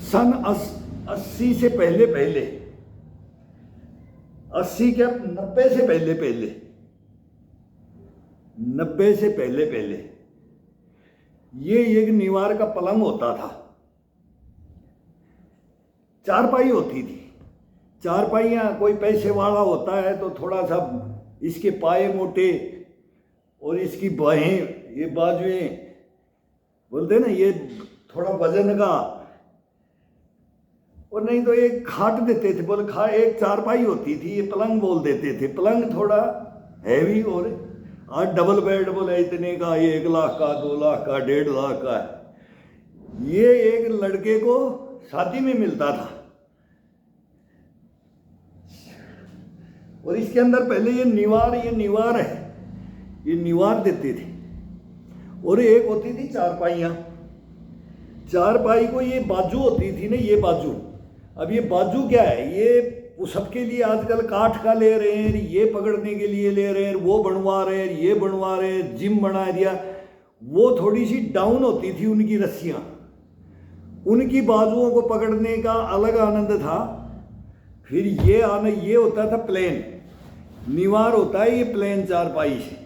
सन 80 से पहले पहले, 80 क्या 90 से पहले पहले, 90 से पहले पहले ये एक निवार का पलंग होता था। चारपाई होती थी। चारपाइयाँ, कोई पैसे वाला होता है तो थोड़ा सा इसके पाए मोटे और इसकी बाहें, ये बाजुएं बोलते ना, ये थोड़ा वजन का, और नहीं तो एक खाट देते थे, बोले एक चारपाई होती थी, ये पलंग बोल देते थे। पलंग थोड़ा हैवी, और आज डबल बेड बोले इतने का, ये 1 लाख का, 2 लाख का, 1.5 लाख का है। ये एक लड़के को शादी में मिलता था। और इसके अंदर पहले ये निवार है, ये निवार देते थे। और एक होती थी चारपाइयाँ। चारपाई को ये बाजू होती थी ना, ये बाजू। अब ये बाजू क्या है, ये सबके लिए आजकल काठ का ले रहे हैं, ये पकड़ने के लिए ले रहे हैं, वो बनवा रहे हैं, ये बनवा रहे हैं, जिम बना दिया। वो थोड़ी सी डाउन होती थी उनकी रस्सियाँ, उनकी बाजुओं को पकड़ने का अलग आनंद था। फिर ये आनंद ये होता था प्लेन निवार होता है, ये प्लेन चारपाई से।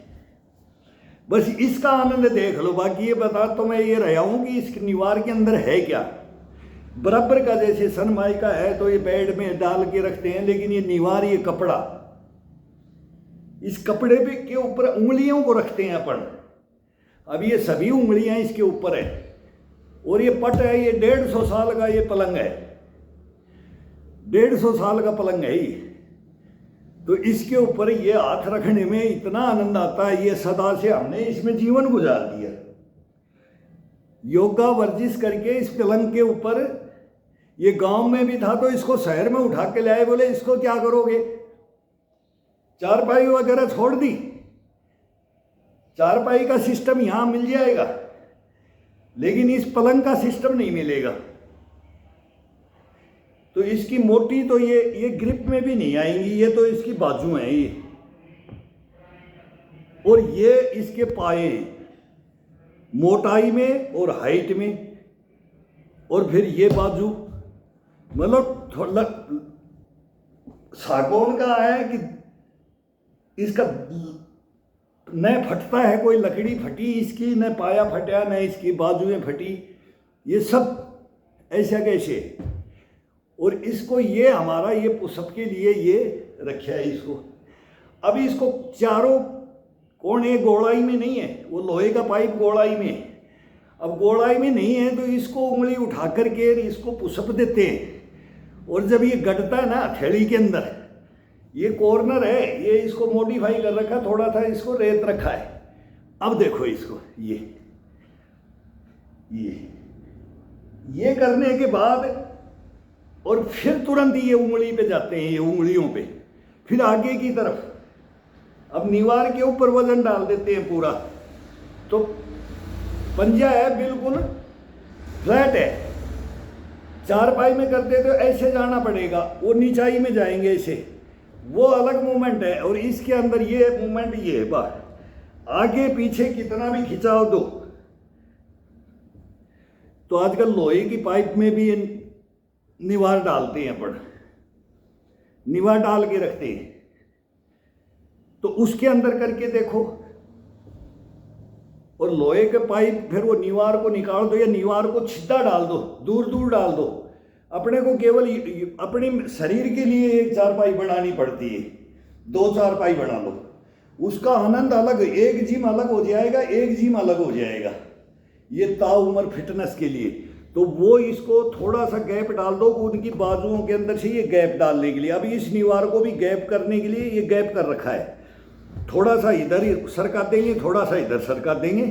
बस इसका आनंद देख लो। बाकी ये बता तो मैं ये रहा हूँ कि इस निवार के अंदर है क्या। बराबर का जैसे सनमाई का है तो ये बेड में डाल के रखते हैं, लेकिन ये निवार, ये कपड़ा, इस कपड़े पे के ऊपर उंगलियों को रखते हैं अपन। अब ये सभी उंगलियां इसके ऊपर है। और ये पट है, ये 150 साल का ये पलंग है, 150 साल का पलंग है ये। तो इसके ऊपर ये हाथ रखने में इतना आनंद आता है। ये सदा से हमने इसमें जीवन गुजार दिया, योगा वर्जिश करके इस पलंग के ऊपर। ये गांव में भी था तो इसको शहर में उठा के ले आए, बोले इसको क्या करोगे, चारपाई वगैरह छोड़ दी, चारपाई का सिस्टम यहां मिल जाएगा, लेकिन इस पलंग का सिस्टम नहीं मिलेगा। तो इसकी मोटी तो ये ग्रिप में भी नहीं आएंगी, ये तो इसकी बाजू है ये, और ये इसके पाए मोटाई में और हाइट में। और फिर ये बाजू मतलब थोड़ा सागौन का है कि इसका न फटता है, कोई लकड़ी फटी इसकी, न पाया फटा, न इसकी बाजुएं फटी, ये सब ऐसा कैसे। और इसको ये हमारा ये सबके लिए ये रखा है इसको। अभी इसको चारों कोण एक गोलाई में नहीं है, वो लोहे का पाइप गोलाई में है। अब गोलाई में नहीं है तो इसको उंगली उठा करके इसको पुशअप देते हैं। और जब ये गटता है ना हथेली के अंदर, ये कॉर्नर है, ये इसको मॉडिफाई कर रखा, थोड़ा सा इसको रेत रखा है। अब देखो इसको, ये करने के बाद और फिर तुरंत ये उंगली पे जाते हैं, ये उंगलियों पे, फिर आगे की तरफ। अब निवार के ऊपर वजन डाल देते हैं पूरा, तो पंजा है बिल्कुल फ्लैट है। चारपाई में करते तो ऐसे जाना पड़ेगा, वो नीचाई में जाएंगे ऐसे, वो अलग मूवमेंट है। और इसके अंदर ये मूवमेंट ये है, बाहर आगे पीछे कितना भी खिंचाव दो। तो आजकल लोहे की पाइप में भी निवार डालते हैं, अपन निवार डाल के रखते हैं। तो उसके अंदर करके देखो, और लोहे के पाइप, फिर वो निवार को निकाल दो या निवार को सीधा डाल दो, दूर दूर डाल दो। अपने को केवल अपने शरीर के लिए एक चारपाई बनानी पड़ती है, 2 चारपाई बना लो, उसका आनंद अलग, एक जिम अलग हो जाएगा, एक जिम अलग हो जाएगा, ये ताउम्र फिटनेस के लिए। तो वो इसको थोड़ा सा गैप डाल दो, उनकी बाजुओं के अंदर से ये गैप डालने के लिए। अभी इस निवार को भी गैप करने के लिए ये गैप कर रखा है, थोड़ा सा इधर सरका देंगे, थोड़ा सा इधर सरका देंगे,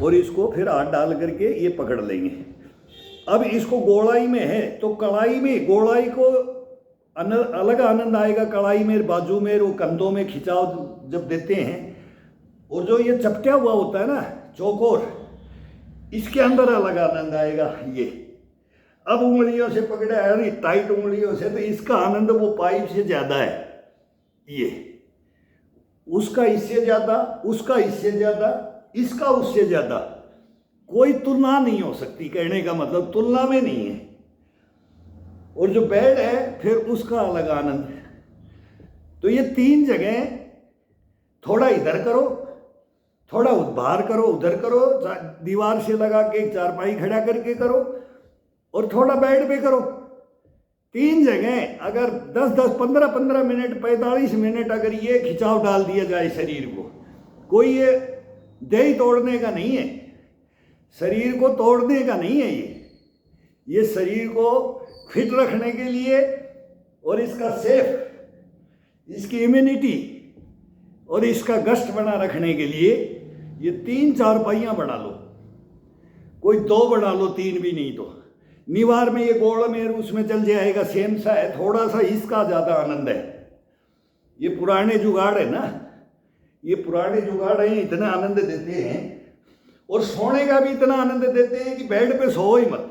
और इसको फिर हाथ डाल करके ये पकड़ लेंगे। अब इसको गोलाई में है तो कलाई में, गोलाई को अलग आनंद आएगा कलाई में, बाजू में, वो कंधों में खिंचाव जब देते हैं। और जो ये चपटा हुआ होता है ना चौकोर, इसके अंदर अलग आनंद आएगा। ये अब उंगलियों से पकड़े है, टाइट उंगलियों से, तो इसका आनंद वो पाइप से ज्यादा है। ये उसका इससे ज्यादा, उसका इससे ज्यादा, इसका उससे ज्यादा, कोई तुलना नहीं हो सकती। कहने का मतलब तुलना में नहीं है। और जो बेड है फिर उसका अलग आनंद है। तो ये 3 जगह, थोड़ा इधर करो, थोड़ा बाहर करो, उधर करो, दीवार से लगा के एक चारपाई खड़ा करके करो, और थोड़ा बेड पे करो। 3 जगह अगर 10-10, 15-15 मिनट, 45 मिनट अगर ये खिंचाव डाल दिया जाए शरीर को, कोई ये देह तोड़ने का नहीं है, शरीर को तोड़ने का नहीं है, ये शरीर को फिट रखने के लिए और इसका सेफ, इसकी इम्यूनिटी और इसका गश्त बना रखने के लिए ये 3 चारपाइयाँ बना लो। कोई 2 बना लो, 3 भी नहीं तो निवार में ये गोल में उसमें चल जाएगा, सेम सा है, थोड़ा सा इसका ज़्यादा आनंद है। ये पुराने जुगाड़ है ना, ये पुराने जुगाड़ हैं, इतना आनंद देते हैं, और सोने का भी इतना आनंद देते हैं कि बेड पे सो ही मत।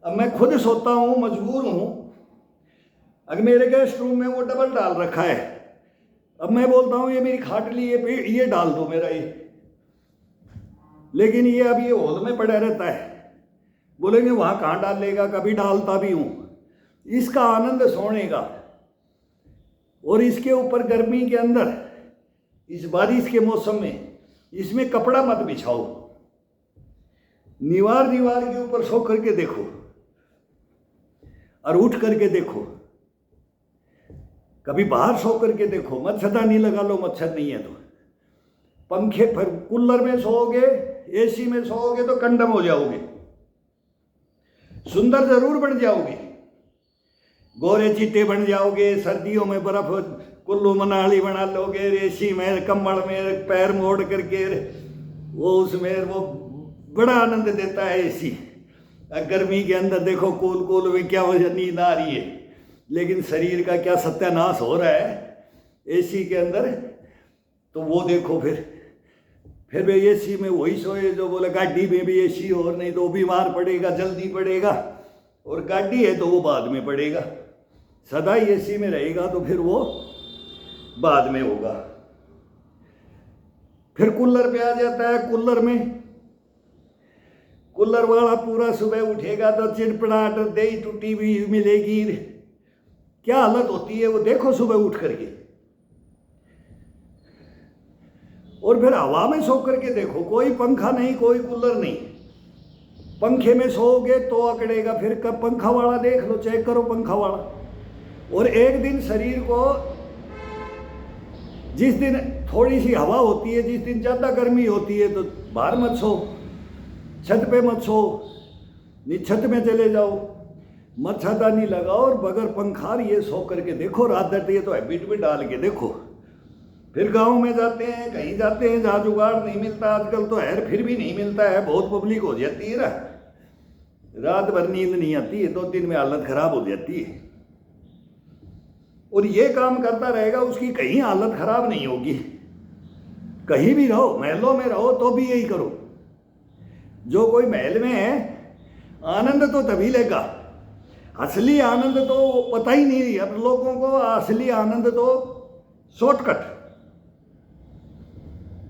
अब मैं खुद सोता हूँ, मजबूर हूँ, अगर मेरे गेस्ट रूम में वो डबल डाल रखा है, अब मैं बोलता हूँ ये मेरी खाटली ये डाल दो मेरा ये, लेकिन ये अब ये हॉल में पड़ा रहता है, बोलेंगे वहाँ कहाँ डाल लेगा, कभी डालता भी हूँ। इसका आनंद सोने का, और इसके ऊपर गर्मी के अंदर, इस बारिश के मौसम में इसमें कपड़ा मत बिछाओ, दीवार के ऊपर सो करके देखो और उठ करके देखो, कभी बाहर सो करके देखो, मच्छरदानी लगा लो, मच्छर नहीं है तो। पंखे पर कूलर में सोओगे, एसी में सोओगे तो कंडम हो जाओगे, सुंदर जरूर बन जाओगे, गोरे चीटे बन जाओगे, सर्दियों में बर्फ कुल्लू मनाली बना लोगे, एसी में कम्बल में पैर मोड़ करके, वो उसमें वो बड़ा आनंद देता है एसी। गर्मी के अंदर देखो कूल में क्या वजह नींद आ रही है, लेकिन शरीर का क्या सत्यानाश हो रहा है एसी के अंदर। तो वो देखो फिर वे एसी में वही सोए जो बोले गाड़ी में भी एसी और नहीं तो वो बीमार पड़ेगा, जल्दी पड़ेगा, और गाड़ी है तो वो बाद में पड़ेगा। सदा ही एसी में रहेगा तो फिर वो बाद में होगा। फिर कूलर पे आ जाता है, कूलर वाला पूरा सुबह उठेगा तो चिड़पड़ाहट, दही टूटी हुई मिलेगी, क्या हालत होती है वो देखो सुबह उठ करके। और फिर हवा में सो करके देखो, कोई पंखा नहीं, कोई कूलर नहीं, पंखे में सोओगे तो अकड़ेगा। फिर कब पंखा वाला देख लो, चेक करो पंखा वाला। और एक दिन शरीर को, जिस दिन थोड़ी सी हवा होती है, जिस दिन ज़्यादा गर्मी होती है तो बाहर मत सो, छत पे मत सो, छत में चले जाओ, मच्छरदानी लगाओ और बगैर पंखार ये सो करके देखो रात डरती है तो हैबिट में डाल के देखो। फिर गांव में जाते हैं, कहीं जाते हैं जहाँ जुगाड़ नहीं मिलता, आजकल तो है फिर भी नहीं मिलता है, बहुत पब्लिक हो जाती है ना, रात भर नींद नहीं आती है, 2 दिन में हालत खराब हो जाती है। और ये काम करता रहेगा उसकी कहीं हालत खराब नहीं होगी। कहीं भी रहो, महलों में रहो तो भी यही करो। जो कोई महल में है आनंद तो तभी लेगा, असली आनंद तो पता ही नहीं अब लोगों को, असली आनंद तो शॉर्टकट।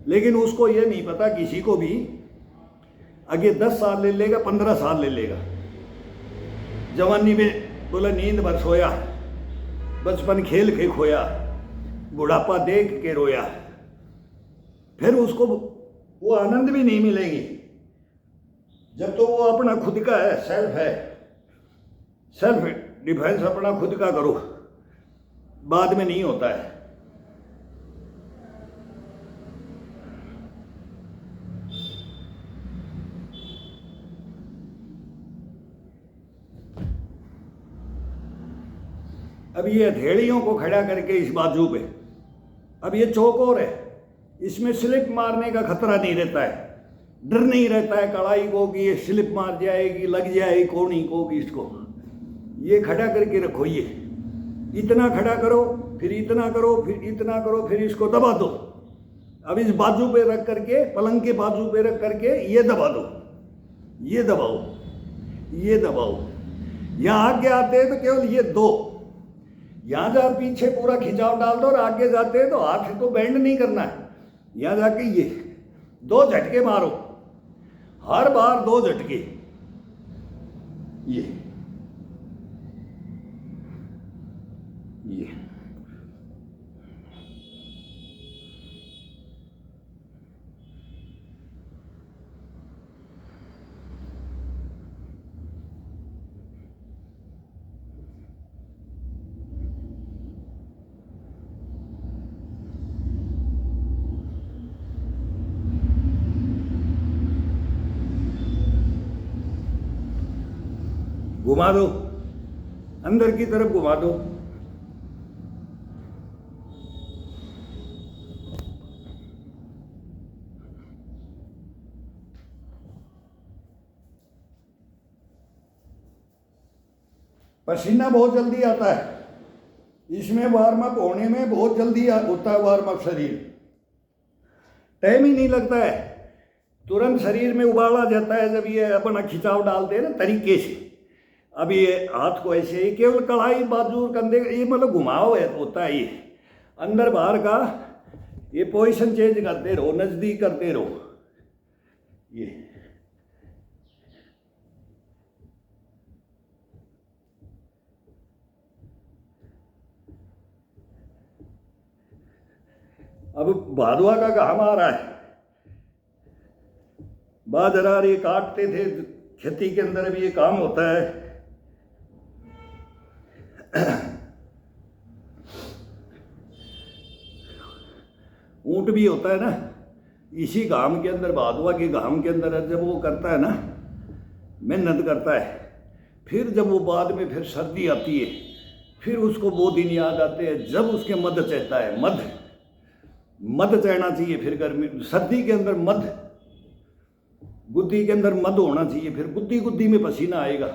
लेकिन उसको ये नहीं पता किसी को भी, आगे 10 साल ले लेगा, 15 साल ले लेगा। जवानी में बोला नींद भर सोया, बचपन खेल के खोया, बुढ़ापा देख के रोया, फिर उसको वो आनंद भी नहीं मिलेगी जब तो वो अपना खुद का है, सेल्फ डिफेंस अपना खुद का करो, बाद में नहीं होता है। अब ये हथेलियों को खड़ा करके इस बाजू पे, अब ये चौकोर है, इसमें स्लिप मारने का खतरा नहीं रहता है, डर नहीं रहता है कड़ाई को कि ये स्लिप मार जाएगी, लग जाएगी कोनी को कि इसको। ये खड़ा करके रखो, ये इतना खड़ा करो, फिर इतना करो, फिर इतना करो, फिर इसको दबा दो। अब इस बाजू पे रख करके, पलंग के बाजू पे रख करके ये दबा दो, ये दबाओ, ये दबाओ। यहाँ आगे आते हैं तो केवल ये 2, यहाँ जा पीछे पूरा खिंचाव डाल दो, और आगे जाते हैं तो हाथ को बेंड नहीं करना है, यहाँ जाके ये 2 झटके मारो, हर बार 2 झटके, ये घुमा दो, अंदर की तरफ घुमा दो। पसीना बहुत जल्दी आता है, इसमें वार्म अप होने में बहुत जल्दी होता है वार्म अप। शरीर टाइम ही नहीं लगता है, तुरंत शरीर में उबाल आ जाता है जब ये अपना खिंचाव डालते हैं ना तरीके से। अब ये हाथ को ऐसे ही केवल कढ़ाई बाजू कंधे ये मतलब घुमाव होता है, ये अंदर बाहर का ये पोजीशन चेंज करते रहो, नज़दीक करते रहो। ये अब भादवा का घाम आ रहा है, बाजरा ये काटते थे, खेती के अंदर भी ये काम होता है। ऊंट भी होता है ना, इसी घाम के अंदर, भादवा के घाम के अंदर जब वो करता है ना, मेहनत करता है, फिर जब वो बाद में फिर सर्दी आती है, फिर उसको वो दिन याद आते हैं जब उसके मध चढ़ता है। मध चढ़ना चाहिए, फिर गर्मी सर्दी के अंदर मध, गुद्दी के अंदर मध होना चाहिए, फिर गुद्दी गुद्दी में पसीना आएगा,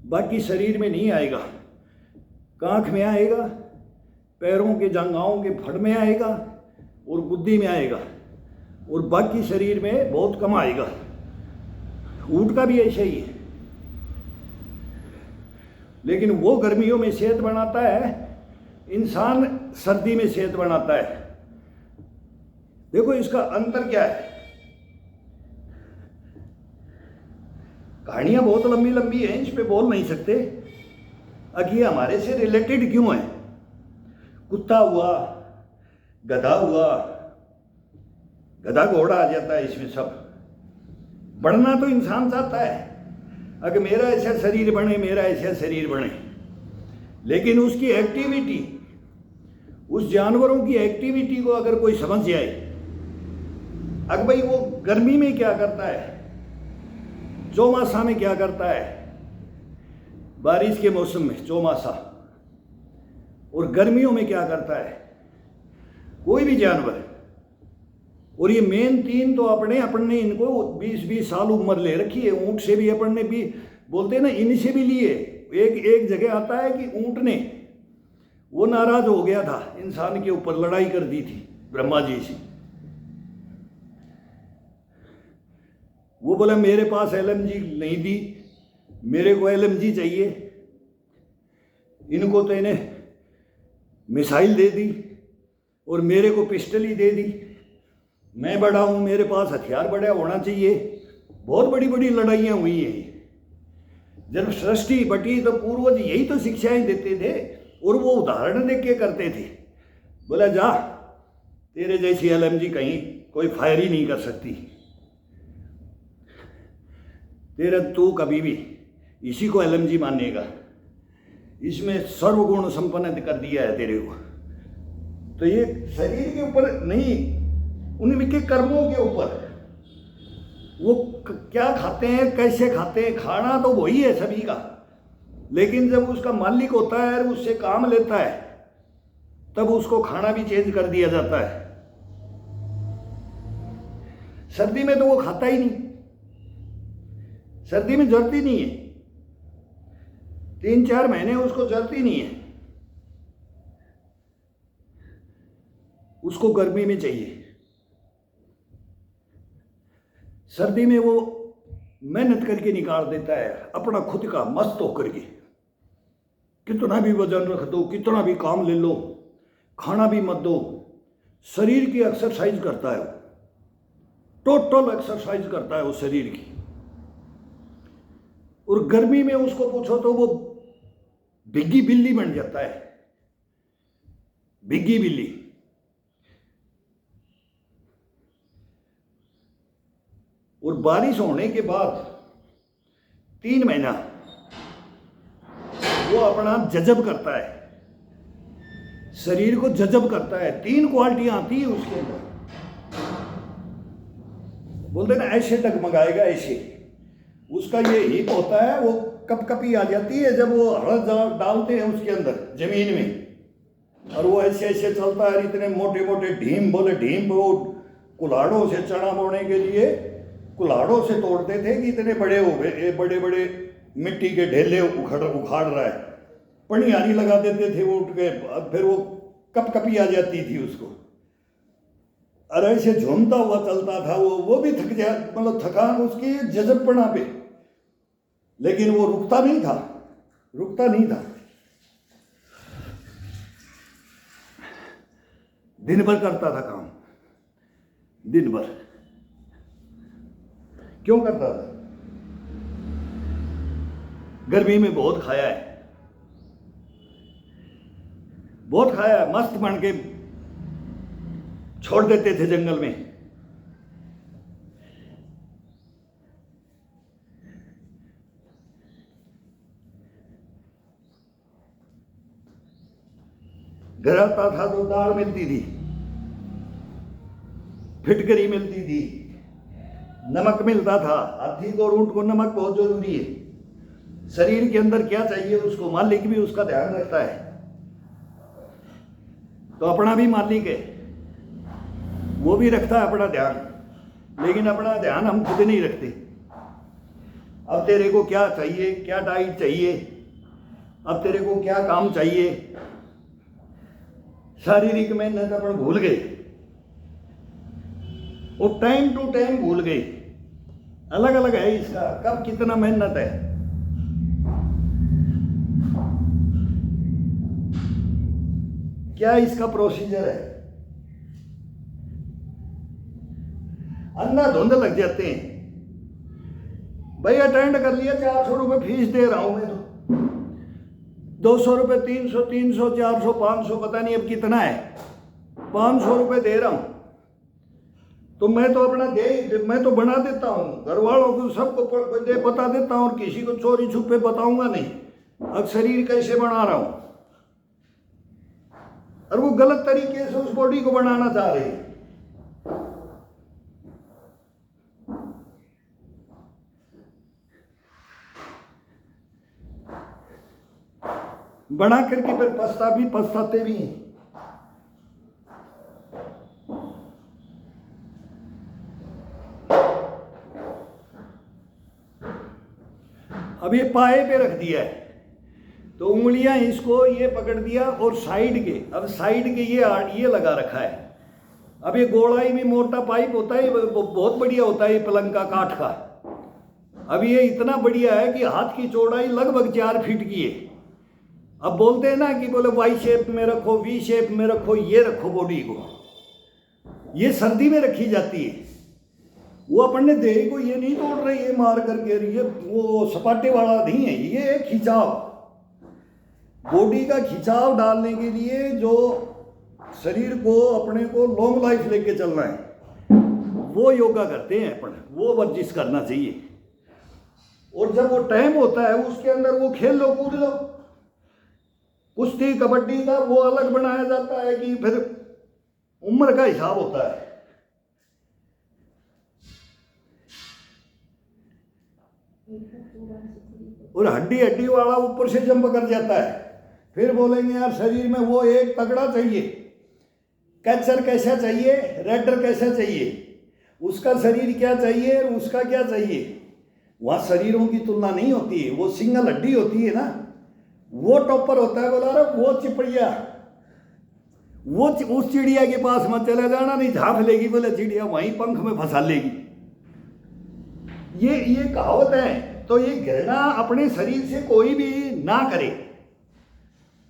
बाकी शरीर में नहीं आएगा। कांख में आएगा, पैरों के जांघाओं के फड़ में आएगा और गुद्दी में आएगा, और बाकी शरीर में बहुत कम आएगा। ऊंट का भी ऐसा ही है, लेकिन वो गर्मियों में सेहत बनाता है, इंसान सर्दी में सेहत बनाता है। देखो इसका अंतर क्या है। कहानियां बहुत लंबी लंबी हैं, इस पे बोल नहीं सकते। अब ये हमारे से रिलेटेड क्यों है? कुत्ता हुआ, गधा हुआ, गधा घोड़ा आ जाता है इसमें सब। बढ़ना तो इंसान चाहता है, अगर मेरा ऐसा शरीर बने, मेरा ऐसा शरीर बने, लेकिन उसकी एक्टिविटी, उस जानवरों की एक्टिविटी को अगर कोई समझ जाए, अगर भाई वो गर्मी में क्या करता है, चौमासा में क्या करता है, बारिश के मौसम में चौमासा, और गर्मियों में क्या करता है कोई भी जानवर। और ये मेन तीन तो अपने इनको 20-20 साल उम्र ले रखी है। ऊंट से भी अपने भी बोलते हैं ना, इनसे भी लिए। एक जगह आता है कि ऊंट ने वो नाराज हो गया था, इंसान के ऊपर लड़ाई कर दी थी ब्रह्मा जी से। वो बोला मेरे पास LMG नहीं दी, मेरे को LMG चाहिए। इनको तो इन्हें मिसाइल दे दी और मेरे को पिस्टल ही दे दी। मैं बड़ा हूँ, मेरे पास हथियार बड़ा होना चाहिए। बहुत बड़ी बड़ी लड़ाइयाँ हुई हैं। जब सृष्टि बटी तो पूर्वज यही तो शिक्षाएं देते थे, और वो उदाहरण देख के करते थे। बोला जा, तेरे जैसी LMG कहीं कोई फायर ही नहीं कर सकती, तेरा तू कभी भी इसी को LMG मानेगा, इसमें सर्वगुण संपन्न कर दिया है तेरे को। तो ये शरीर के ऊपर नहीं, उनके कर्मों के ऊपर, वो क्या खाते हैं, कैसे खाते हैं, खाना तो वही है सभी का, लेकिन जब उसका मालिक होता है और उससे काम लेता है, तब उसको खाना भी चेंज कर दिया जाता है। सर्दी में तो वो खाता ही नहीं, सर्दी में जरूरत ही नहीं है, 3-4 महीने उसको जरूरत ही नहीं है, उसको गर्मी में चाहिए। सर्दी में वो मेहनत करके निकाल देता है अपना खुद का, मस्त होकर के। कितना भी वजन रख दो, कितना भी काम ले लो, खाना भी मत दो, शरीर की एक्सरसाइज करता है वो, टोटल एक्सरसाइज करता है वो शरीर की। और गर्मी में उसको पूछो तो वो भिग्गी बिल्ली बन जाता है, भिग्गी बिल्ली। और बारिश होने के बाद 3 महीना वो अपना जजब करता है, शरीर को जजब करता है। 3 क्वालिटियां आती है उसके अंदर, बोलते ना ऐसे डगमगाएगा, ऐसे उसका ये हिप होता है, वो कपकपी आ जाती है जब वो हड़द डालते हैं उसके अंदर जमीन में, और वो ऐसे ऐसे चलता है। इतने मोटे मोटे ढीम, बोले ढीम वो कुल्हाड़ों से चना बोने के लिए कुल्हाड़ों से तोड़ते थे कि इतने बड़े हो गए, बड़े बड़े मिट्टी के ढेले उखाड़ रहा है, पनियारी लगा देते थे वो उठ के, फिर वो कपकपी आ जाती थी उसको, और ऐसे झूमता हुआ चलता था वो भी थक जा, मतलब थकान उसकी जजबपना पे, लेकिन वो रुकता नहीं था। दिन भर करता था काम, दिन भर। क्यों करता था? गर्मी में बहुत खाया है, मस्त बन के छोड़ देते थे जंगल में। घर आता था तो दाल मिलती थी, फिटकरी मिलती थी, नमक मिलता था। हाथी को और ऊंट को नमक बहुत जरूरी है। शरीर के अंदर क्या चाहिए उसको मालिक भी उसका ध्यान रखता है, तो अपना भी मालिक है, वो भी रखता है अपना ध्यान, लेकिन अपना ध्यान हम खुद नहीं रखते। अब तेरे को क्या चाहिए, क्या डाइट चाहिए, अब तेरे को क्या काम चाहिए, शारीरिक मेहनत अपन भूल गए, वो टाइम टू टाइम भूल गए। अलग अलग है इसका, कब कितना मेहनत है। क्या इसका प्रोसीजर है, अंधाधुंध लग जाते हैं। भाई अटेंड कर लिया, 400 रुपये फीस दे रहा हूं मैं, तो 200 रुपये, 300, 400, 500, पता नहीं अब कितना है, 500 रुपये दे रहा हूं, तो मैं तो अपना मैं तो बना देता हूं, घर वालों को सबको बता देता हूं, और किसी को चोरी छुपे बताऊंगा नहीं अब शरीर कैसे बना रहा हूं। और वो गलत तरीके से उस बॉडी को बनाना चाह रहे हैं। बना करके फिर पछताते भी हैं। अब ये पाए पे रख दिया है, तो उंगलियां इसको ये पकड़ दिया, और साइड के, अब साइड के ये लगा रखा है। अब ये गोलाई में मोटा पाइप होता है, बहुत बढ़िया होता है, ये पलंग का काठ का। अब ये इतना बढ़िया है कि हाथ की चौड़ाई लगभग 4 फीट की है। अब बोलते हैं ना कि बोले वाई शेप में रखो, वी शेप में रखो, ये रखो बॉडी को, ये सर्दी में रखी जाती है। वो अपन ने देह को ये नहीं तोड़ रही है मार करके, ये वो सपाटे वाला नहीं है, ये खिंचाव, बॉडी का खिंचाव डालने के लिए, जो शरीर को अपने को लॉन्ग लाइफ लेके चलना है, वो योगा करते हैं अपन, वो वर्जिश करना चाहिए। और जब वो टाइम होता है उसके अंदर वो खेल लो, कूद लो। कुश्ती कबड्डी का वो अलग बनाया जाता है कि फिर उम्र का हिसाब होता है। और हड्डी वाला ऊपर से जंप कर जाता है, फिर बोलेंगे यार शरीर में वो एक तगड़ा चाहिए, कैचर कैसा चाहिए, रेडर कैसा चाहिए, उसका शरीर क्या चाहिए, उसका क्या चाहिए। वहाँ शरीरों की तुलना नहीं होती है, वो सिंगल हड्डी होती है ना, वो टॉपर होता है। बोला रहा वो चिपड़िया, वो उस चिड़िया के पास मत चला जाना, नहीं झाँप लेगी, बोले चिड़िया वहीं पंख में फंसा लेगी। ये कहावत है। तो ये घृणा अपने शरीर से कोई भी ना करे।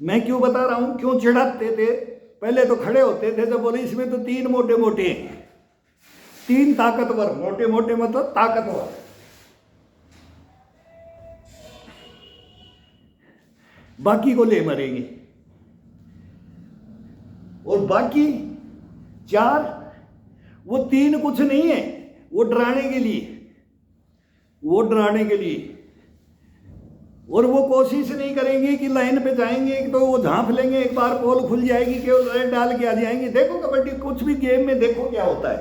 मैं क्यों बता रहा हूं, क्यों चिढ़ाते थे। पहले तो खड़े होते थे तो बोले इसमें तो 3 मोटे मोटे हैं, 3 ताकतवर, मोटे मोटे मतलब ताकतवर। बाकी को ले मरेंगे, और बाकी 4, वो 3 कुछ नहीं है, वो डराने के लिए, और वो कोशिश नहीं करेंगे कि लाइन पे जाएंगे तो वो झांप लेंगे, एक बार पोल खुल जाएगी केवल रेड डाल के आ जाएंगे। देखो कबड्डी कुछ भी गेम में देखो क्या होता है,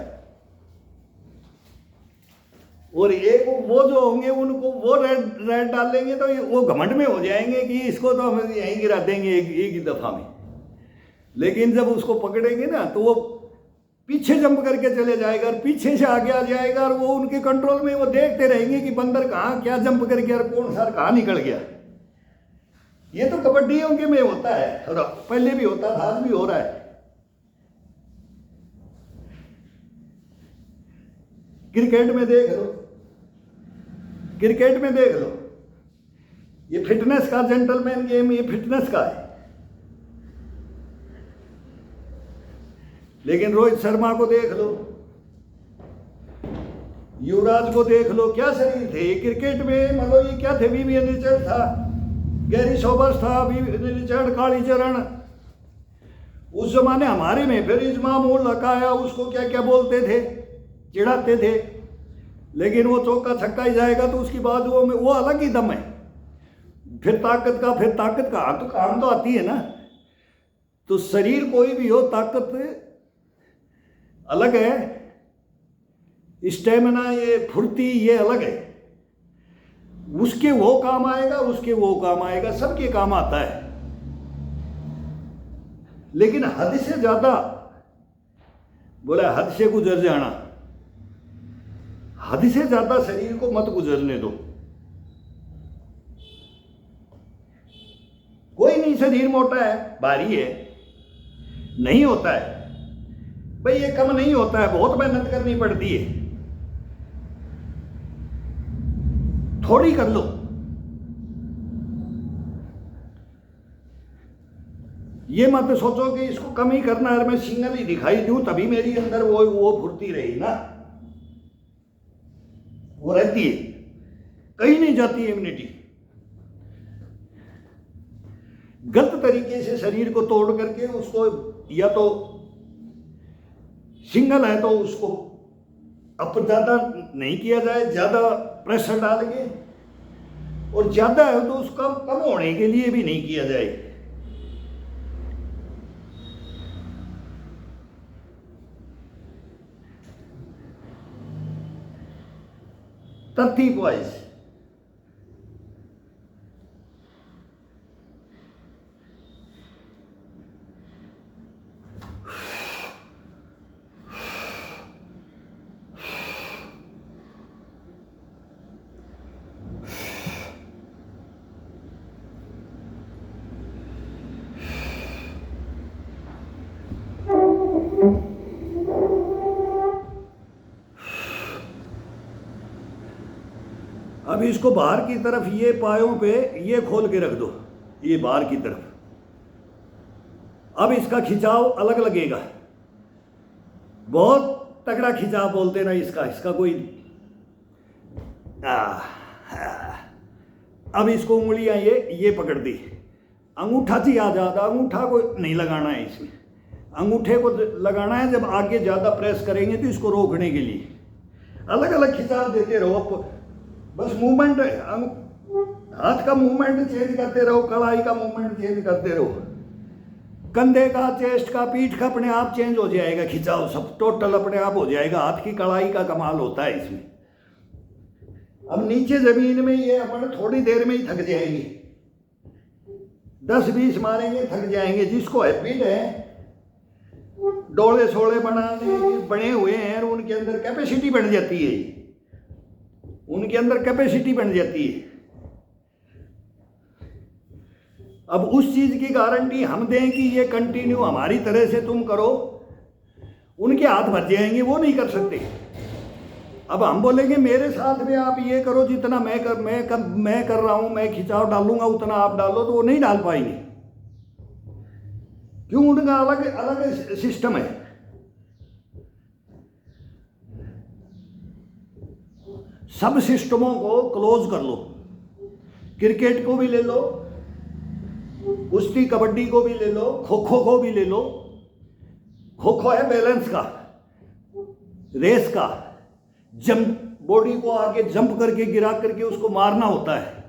और एक वो जो होंगे उनको वो रेड डाल देंगे तो वो घमंड में हो जाएंगे कि इसको तो हम यहीं गिरा देंगे एक ही दफा में। लेकिन जब उसको पकड़ेंगे ना तो वो पीछे जंप करके चले जाएगा और पीछे से आगे आ जाएगा और वो उनके कंट्रोल में, वो देखते रहेंगे कि बंदर कहाँ क्या जंप करके और कौन सा कहाँ निकल गया। ये तो कबड्डियों के में होता है और पहले भी होता था, आज भी हो रहा है। क्रिकेट में देख लो, क्रिकेट में देख लो, ये फिटनेस का जेंटलमैन गेम, ये फिटनेस का है। लेकिन रोहित शर्मा को देख लो, युवराज को देख लो, क्या शरीर थे क्रिकेट में। मतलब ये क्या थे, विवियन रिचर्ड था, गैरी सोबर्स था, विवियन रिचर्ड, कालीचरण। उस जमाने हमारे में फिर इजमाम उल हक आया, उसको क्या क्या बोलते थे, चिढ़ाते थे। लेकिन वो चौका छक्का ही जाएगा तो उसकी बाजुओं में वो अलग ही दम है। फिर ताकत का तो काम तो आती है ना। तो शरीर कोई भी हो, ताकत अलग है, स्टेमिना ये फुर्ती ये अलग है। उसके वो काम आएगा, उसके वो काम आएगा, सबके काम आता है। लेकिन हद से ज्यादा बोला, हद से गुजर जाना, हद से ज्यादा शरीर को मत गुजरने दो। कोई नहीं शरीर मोटा है, भारी है, नहीं होता है भाई, ये कम नहीं होता है, बहुत मेहनत करनी पड़ती है। थोड़ी कर लो। ये मत सोचो कि इसको कम ही करना है, मैं सिंगल ही दिखाई दूं तभी मेरी अंदर वो फुर्ती रही ना, वो रहती है, कहीं नहीं जाती इम्यूनिटी। गलत तरीके से शरीर को तोड़ करके उसको, या तो सिंगल है तो उसको अप ज्यादा नहीं किया जाए, ज्यादा प्रेशर डाल के, और ज्यादा है तो उसका कम होने के लिए भी नहीं किया जाए। तरतीब वाइज अब इसको बाहर की तरफ, ये पायों पे ये खोल के रख दो, ये बाहर की तरफ। अब इसका खिंचाव अलग लगेगा, बहुत तगड़ा खिंचाव बोलते ना इसका कोई। अब इसको उंगलियां ये पकड़ दी, अंगूठा से आ जाता, अंगूठा को नहीं लगाना है इसमें, अंगूठे को लगाना है जब आगे ज़्यादा प्रेस करेंगे तो इसको रोकने के लिए। अलग अलग खिंचाव देते रहो, बस मूवमेंट, हाथ का मूवमेंट चेंज करते रहो, कलाई का मूवमेंट चेंज करते रहो, कंधे का, चेस्ट का, पीठ का अपने आप चेंज हो जाएगा, खिंचाव सब टोटल अपने आप हो जाएगा। हाथ की कलाई का कमाल होता है इसमें। अब नीचे जमीन में ये अपन थोड़ी देर में ही थक जाएंगे, 10-20 मारेंगे थक जाएंगे। जिसको हैबिट है, डोले सोले बने हुए हैं, उनके अंदर कैपेसिटी बन जाती है, उनके अंदर कैपेसिटी बन जाती है। अब उस चीज की गारंटी हम दें कि ये कंटिन्यू हमारी तरह से तुम करो, उनके हाथ भर जाएंगे, वो नहीं कर सकते। अब हम बोलेंगे मेरे साथ में आप ये करो, जितना मैं कर रहा हूं, मैं खिंचाव डालूंगा उतना आप डालो, तो वो नहीं डाल पाएंगे। क्यों? उनका अलग अलग सिस्टम है। सब सिस्टमों को क्लोज कर लो। क्रिकेट को भी ले लो, कुश्ती कबड्डी को भी ले लो, खो खो को भी ले लो। खो खो है बैलेंस का, रेस का, जंप, बॉडी को आगे जंप करके गिरा करके उसको मारना होता है।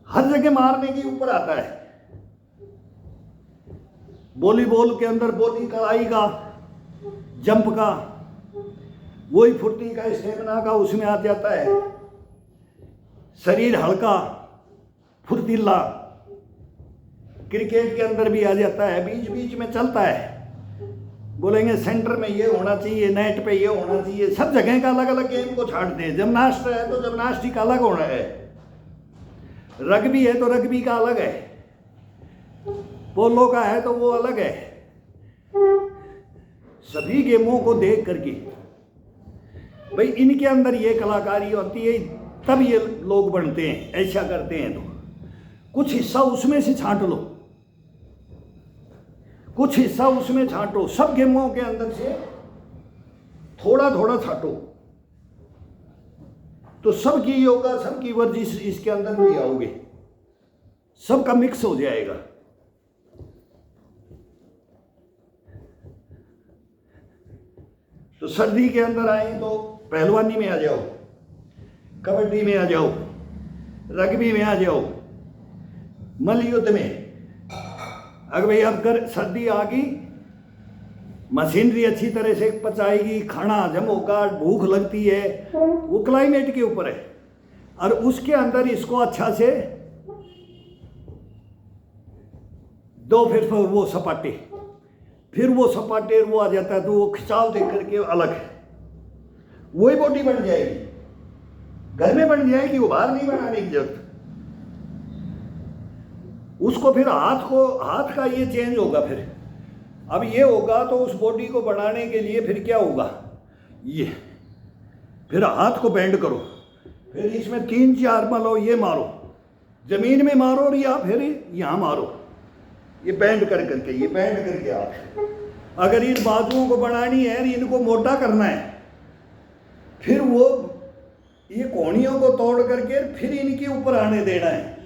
हर जगह मारने के ऊपर आता है। वॉलीबॉल के अंदर बॉडी कलाई का, जंप का, वही फुर्ती का, स्टेमिना का उसमें आ जाता है। शरीर हल्का फुर्तीला क्रिकेट के अंदर भी आ जाता है, बीच बीच में चलता है। बोलेंगे सेंटर में ये होना चाहिए, नेट पे ये होना चाहिए, सब जगह का अलग अलग गेम को छांटते हैं। जिम्नास्ट है तो जिम्नास्टिक अलग होना है, रग्बी है तो रग्बी का अलग है, पोलो का है तो वो अलग है। सभी गेमों को देख करके भाई इनके अंदर ये कलाकारी होती है, तब ये लोग बनते हैं। ऐसा करते हैं तो कुछ हिस्सा उसमें से छांट लो, कुछ हिस्सा उसमें छांटो, सब गेमों के अंदर से थोड़ा थोड़ा छांटो, तो सबकी योगा, सबकी वर्जिश इसके अंदर भी आओगे, सबका मिक्स हो जाएगा। तो सर्दी के अंदर आए तो पहलवानी में आ जाओ, कबड्डी में आ जाओ, रग्बी में आ जाओ, मल्लयुद्ध में। अगर भाई अब कर सर्दी आ गई, मशीनरी अच्छी तरह से पचाएगी, खाना हजम होगा, भूख लगती है, वो क्लाइमेट के ऊपर है। और उसके अंदर इसको अच्छा से दो, फिर वो सपाटे, फिर वो सपाटे वो आ जाता है, तो वो खिंचाव देख करके अलग है, वही बॉडी बन जाएगी, घर में बन जाएगी, वो बाहर नहीं बनाने की जरूरत। उसको फिर हाथ का ये चेंज होगा। फिर अब ये होगा तो उस बॉडी को बनाने के लिए फिर क्या होगा, ये फिर हाथ को बेंड करो, फिर इसमें 3-4 मलो, ये मारो, जमीन में मारो या फिर यहाँ मारो, ये बैंड कर करके, ये बैंड करके आप अगर इन बाजुओं को बनानी है, इनको मोटा करना है, फिर वो ये कोहनियों को तोड़ करके फिर इनके ऊपर आने देना है।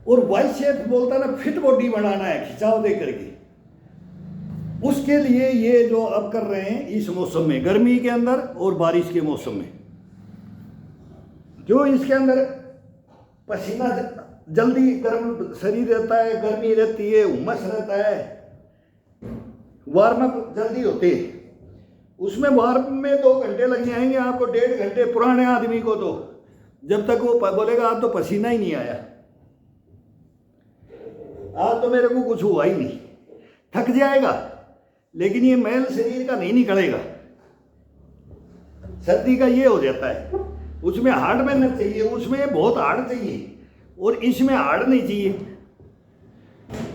और वाई शेप बोलता है ना, फिट बॉडी बनाना है खिंचाव दे करके। उसके लिए ये जो अब कर रहे हैं इस मौसम में, गर्मी के अंदर और बारिश के मौसम में, जो इसके अंदर पसीना जल्दी गर्म शरीर रहता है, गर्मी रहती है, उमस रहता है, वार्म अप जल्दी होते है। उसमें वार्म में 2 घंटे लग जाएंगे आपको, 1.5 घंटे। पुराने आदमी को तो जब तक वो बोलेगा आज तो पसीना ही नहीं आया, आज तो मेरे को कुछ हुआ ही नहीं, थक जाएगा, लेकिन ये मैल शरीर का नहीं निकलेगा। सर्दी का ये हो जाता है, उसमें हार्ड मेहनत चाहिए, उसमें बहुत हार्ड चाहिए, और इसमें हार्ड नहीं चाहिए,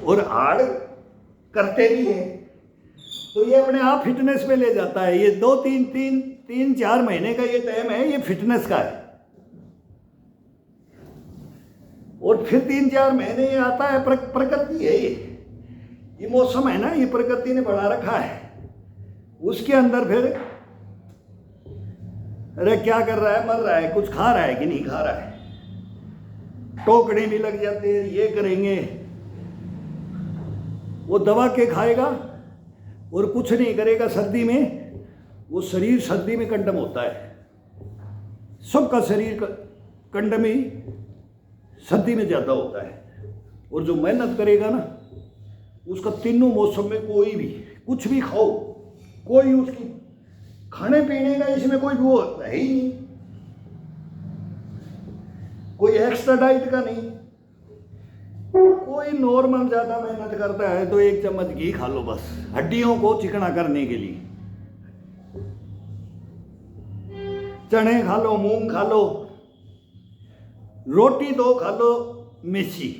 और हार्ड करते भी हैं तो ये अपने आप फिटनेस पे ले जाता है। ये 2-3-4 महीने का ये टाइम है, ये फिटनेस का है, और फिर 3-4 महीने ये आता है, प्रकृति है ये मौसम है ना, ये प्रकृति ने बना रखा है। उसके अंदर फिर अरे क्या कर रहा है, मर रहा है, कुछ खा रहा है कि नहीं खा रहा है, टोकने भी लग जाते हैं, ये करेंगे, वो दबा के खाएगा और कुछ नहीं करेगा। सर्दी में वो शरीर सर्दी में कंडम होता है, सबका शरीर कंडम ही सर्दी में ज़्यादा होता है। और जो मेहनत करेगा ना, उसका तीनों मौसम में कोई भी कुछ भी खाओ, कोई उसकी खाने पीने का इसमें कोई वो है ही नहीं, कोई एक्स्ट्रा डाइट का नहीं। कोई नॉर्मल ज़्यादा मेहनत करता है तो 1 चम्मच घी खा लो बस, हड्डियों को चिकना करने के लिए। चने खा लो, मूंग खा लो, रोटी 2 खा लो, मिर्ची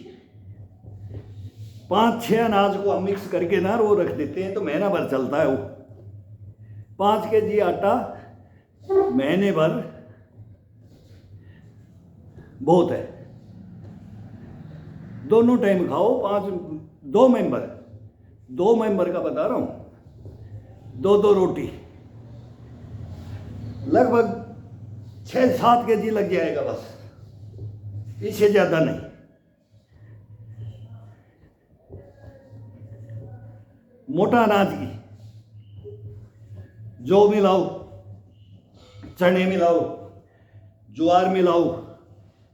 5-6 अनाज को हम मिक्स करके ना वो रख देते हैं, तो महीना भर चलता है वो। 5 kg आटा महीने भर बहुत है, दोनों टाइम खाओ। 2 मेंबर का बता रहा हूँ, 2 रोटी लगभग 6-7 kg लग जाएगा बस, इससे ज़्यादा नहीं। मोटा अनाज की जौ मिलाओ, चने मिलाओ, ज्वार मिलाओ,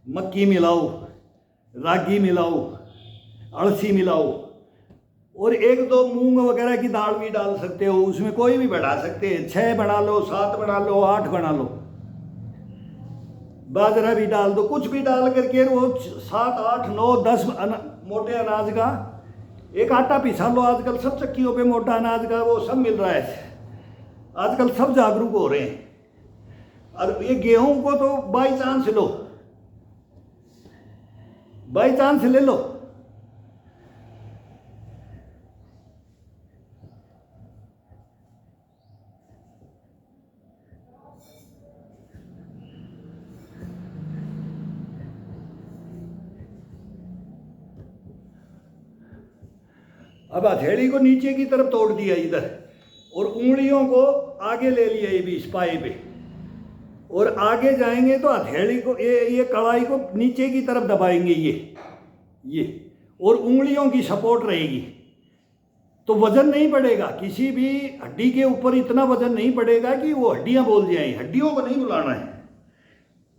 मक्की मिलाओ, रागी मिलाओ, अड़सी मिलाओ, और एक दो मूंग वगैरह की दाल भी डाल सकते हो उसमें, कोई भी बढ़ा सकते हैं, 6 बना लो, 7 बना लो, 8 बना लो। बाजरा भी डाल दो, कुछ भी डाल करके वो 7, 8, 9, 10 मोटे अनाज का एक आटा पिसा लो। आजकल सब चक्कियों पे मोटा अनाज का वो सब मिल रहा है, आजकल सब जागरूक हो रहे हैं। और ये गेहूं को तो by chance low, by chance ले लो। अब हथेली को नीचे की तरफ तोड़ दिया इधर, और उंगलियों को आगे ले लिया ये बीच पाए पे, और आगे जाएंगे तो हथेली को ये कड़ाई को नीचे की तरफ दबाएंगे ये, और उंगलियों की सपोर्ट रहेगी तो वजन नहीं पड़ेगा। किसी भी हड्डी के ऊपर इतना वजन नहीं पड़ेगा कि वो हड्डियां बोल जाएं। हड्डियों को नहीं बुलाना है,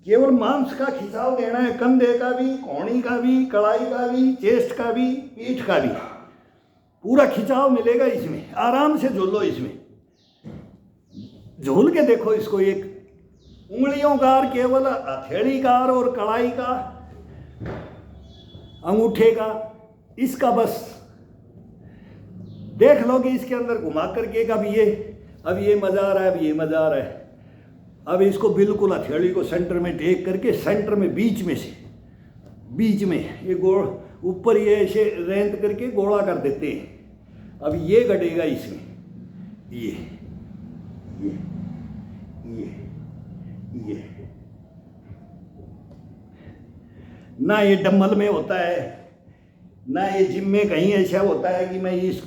केवल मांस का खिंचाव देना है, कंधे का भी, कोहनी का भी, कड़ाई का भी, चेस्ट का भी, पीठ का भी, पूरा खिंचाव मिलेगा इसमें। आराम से झूलो इसमें, झूल के देखो इसको। एक उंगलियों का और केवल हथेली का और कड़ाई का, अंगूठे का, इसका बस देख लो कि इसके अंदर घुमा करके अब ये मजा आ रहा है, अब ये मजा आ रहा है। अब इसको बिल्कुल हथेली को सेंटर में टेक करके, सेंटर में बीच में ये गोल ऊपर ये ऐसे रेंत करके गोला कर देते हैं। अब ये गड़ेगा इसमें, ये ना ये डम्बल में होता है, ना ये जिम में कहीं ऐसा होता है कि मैं इस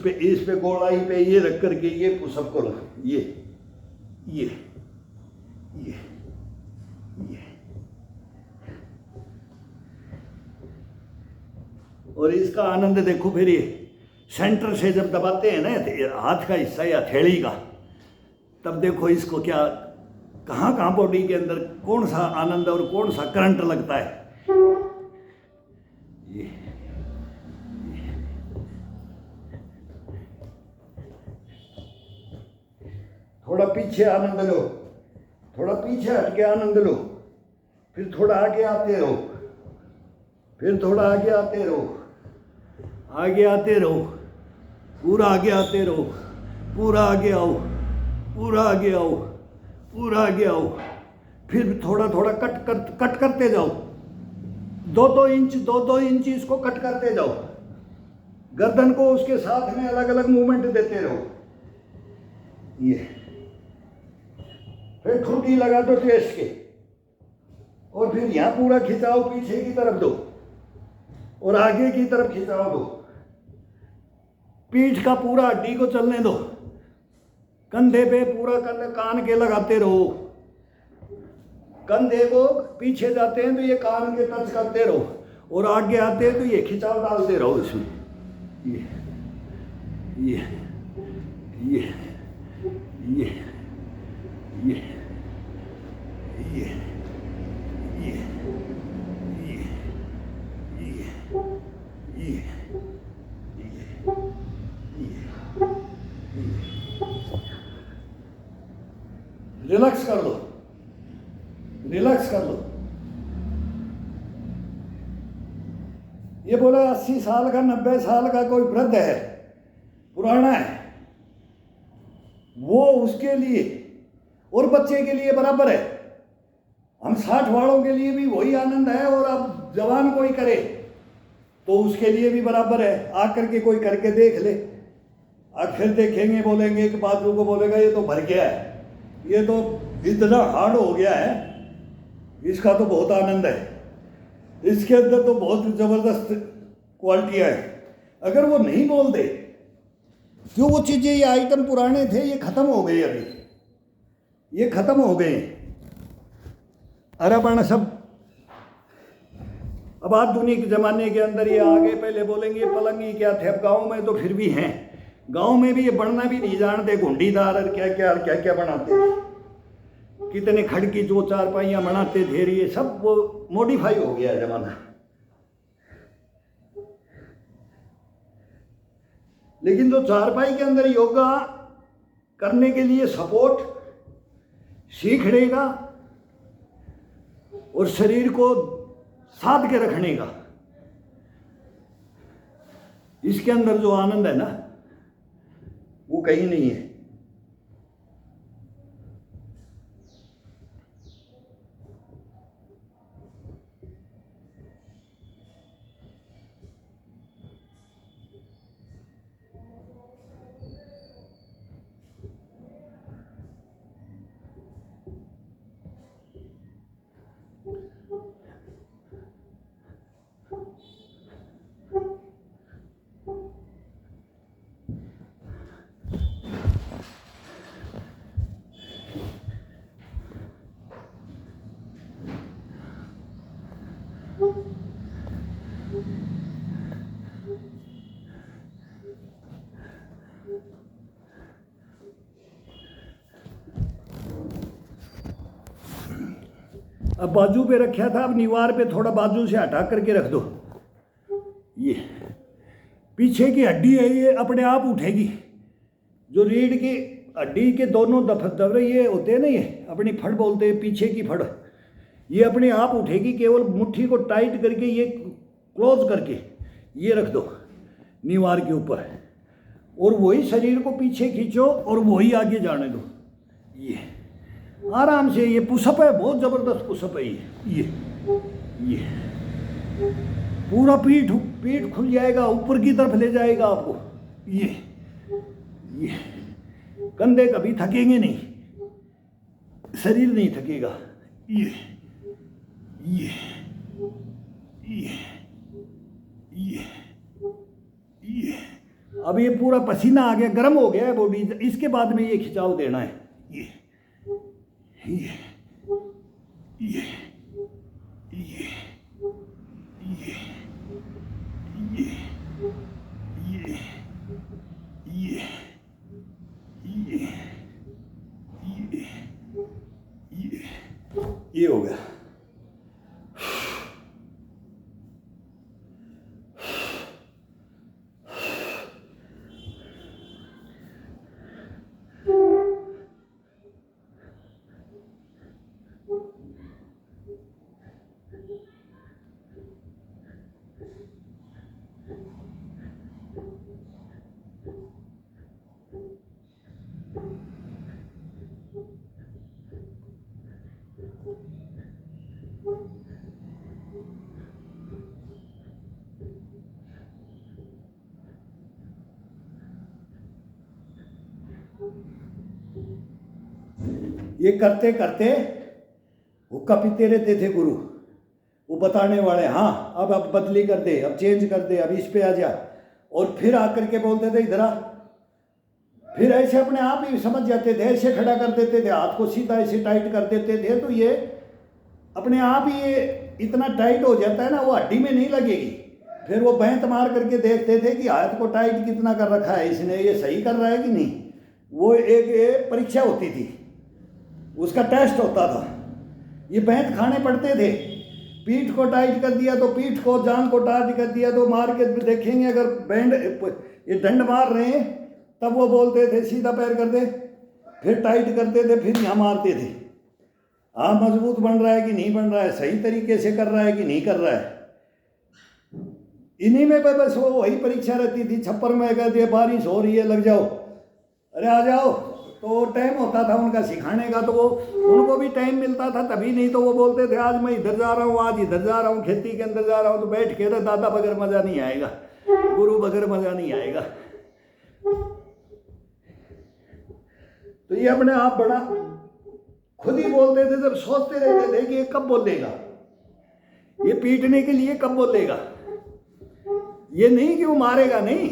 पे गोलाई पे ये रख करके ये पुशअप करूं। ये और इसका आनंद देखो। फिर ये सेंटर से जब दबाते हैं ना हाथ का हिस्सा या हथेली का, तब देखो इसको क्या कहाँ बॉडी के अंदर कौन सा आनंद और कौन सा करंट लगता है। ये थोड़ा पीछे आनंद लो, थोड़ा पीछे हट के आनंद लो, फिर थोड़ा आगे आते रहो, फिर थोड़ा आगे आते रहो, आगे आते रहो, पूरा आगे आते रहो, पूरा आगे आओ, पूरा आगे आओ, पूरा आगे आओ। फिर थोड़ा थोड़ा कट करते जाओ, 2-2 इंच इसको कट करते जाओ। गर्दन को उसके साथ में अलग अलग मूवमेंट देते रहो। ये फिर ठुड्डी लगा दो चेस्ट के, और फिर यहाँ पूरा खिंचाव पीछे की तरफ दो और आगे की तरफ खिंचाव दो। पीठ का पूरा हड्डी को चलने दो, कंधे पे पूरा कान के लगाते रहो। कंधे को पीछे जाते हैं तो ये कान के टच करते रहो, और आगे आते हैं तो ये खिंचाव डालते रहो इसमें। ये रिलैक्स कर लो, रिलैक्स कर लो। ये बोला 80 साल का, 90 साल का कोई वृद्ध है, पुराना है, वो उसके लिए और बच्चे के लिए बराबर है। हम 60 वालों के लिए भी वही आनंद है, और अब जवान कोई करे तो उसके लिए भी बराबर है। आकर के कोई करके देख ले, अब फिर देखेंगे, बोलेंगे कि बाजू को बोलेगा ये तो भर गया है, ये तो इतना हार्ड हो गया है, इसका तो बहुत आनंद है, इसके अंदर तो बहुत ज़बरदस्त क्वालिटियाँ है। अगर वो नहीं बोल दे, जो वो चीज़ें, ये आइटम पुराने थे, ये ख़त्म हो गए, अभी ये ख़त्म हो गए। अरबण सब अब आधुनिक ज़माने के अंदर ये आ गए। पहले बोलेंगे पलंगी क्या थे, अब गाँव में तो फिर भी हैं, गांव में भी ये बनना भी नहीं जानते, घुंडीदार और क्या क्या बनाते थे, कितने खड़की 2-4 पाइयाँ बनाते थे। ये सब वो मॉडिफाई हो गया जमाना। लेकिन जो चारपाई के अंदर योगा करने के लिए सपोर्ट सीख लेगा और शरीर को साध के रखने का, इसके अंदर जो आनंद है ना वो कहीं नहीं है। अब बाजू पे रखा था, अब निवार पे थोड़ा बाजू से हटा करके रख दो। ये पीछे की हड्डी है, ये अपने आप उठेगी। जो रीढ़ की हड्डी के दोनों दबरे ये होते हैं ना, ये अपनी फड़ बोलते हैं, पीछे की फड़, ये अपने आप उठेगी। केवल मुट्ठी को टाइट करके ये क्लोज करके ये रख दो निवार के ऊपर, और वही शरीर को पीछे खींचो और वही आगे जाने दो। ये आराम से, ये पुशअप है, बहुत ज़बरदस्त पुशअप है ये पूरा पीठ खुल जाएगा, ऊपर की तरफ ले जाएगा आपको। ये कंधे कभी थकेंगे नहीं, शरीर नहीं थकेगा। ये अब ये पूरा पसीना आ गया, गर्म हो गया है बॉडी, इसके बाद में ये खिंचाव देना है। ये हो गया। ये करते करते हुक्का पीते रहते थे गुरु, वो बताने वाले, हाँ अब बदली कर दे, अब चेंज कर दे, अब इस पे आ जा, और फिर आकर के बोलते थे इधर आ। फिर ऐसे अपने आप ही समझ जाते थे, ऐसे खड़ा कर देते थे, हाथ को सीधा ऐसे टाइट कर देते थे, तो ये अपने आप ही ये इतना टाइट हो जाता है ना, वो हड्डी में नहीं लगेगी। फिर वो बैंत मार करके देखते थे कि हाथ को टाइट कितना कर रखा है इसने, ये सही कर रहा है कि नहीं। वो एक परीक्षा होती थी, उसका टेस्ट होता था। ये बैंत खाने पड़ते थे, पीठ को टाइट कर दिया तो पीठ को, जांग को टाइट कर दिया तो मार के देखेंगे, अगर बैंड ये डंड मार रहे हैं तब वो बोलते थे सीधा पैर कर दे, फिर टाइट करते थे, फिर यहाँ मारते थे, हाँ मजबूत बन रहा है कि नहीं बन रहा है, सही तरीके से कर रहा है कि नहीं कर रहा है। इन्हीं में बस वो वही परीक्षा रहती थी। छप्पर में कह दिया बारिश हो रही है लग जाओ, अरे आ जाओ, तो टाइम होता था उनका सिखाने का, तो वो उनको भी टाइम मिलता था तभी, नहीं तो वो बोलते थे आज मैं इधर जा रहा हूँ, आज इधर जा रहा हूँ, खेती के अंदर जा रहा हूँ, तो बैठ के दादा बगैर मज़ा नहीं आएगा, गुरु बगैर मज़ा नहीं आएगा। तो ये अपने आप बड़ा खुद ही बोलते थे, जब सोचते रहते थे कि ये कब बोलेगा, ये पीटने के लिए कब बोलेगा, ये नहीं कि वो मारेगा, नहीं,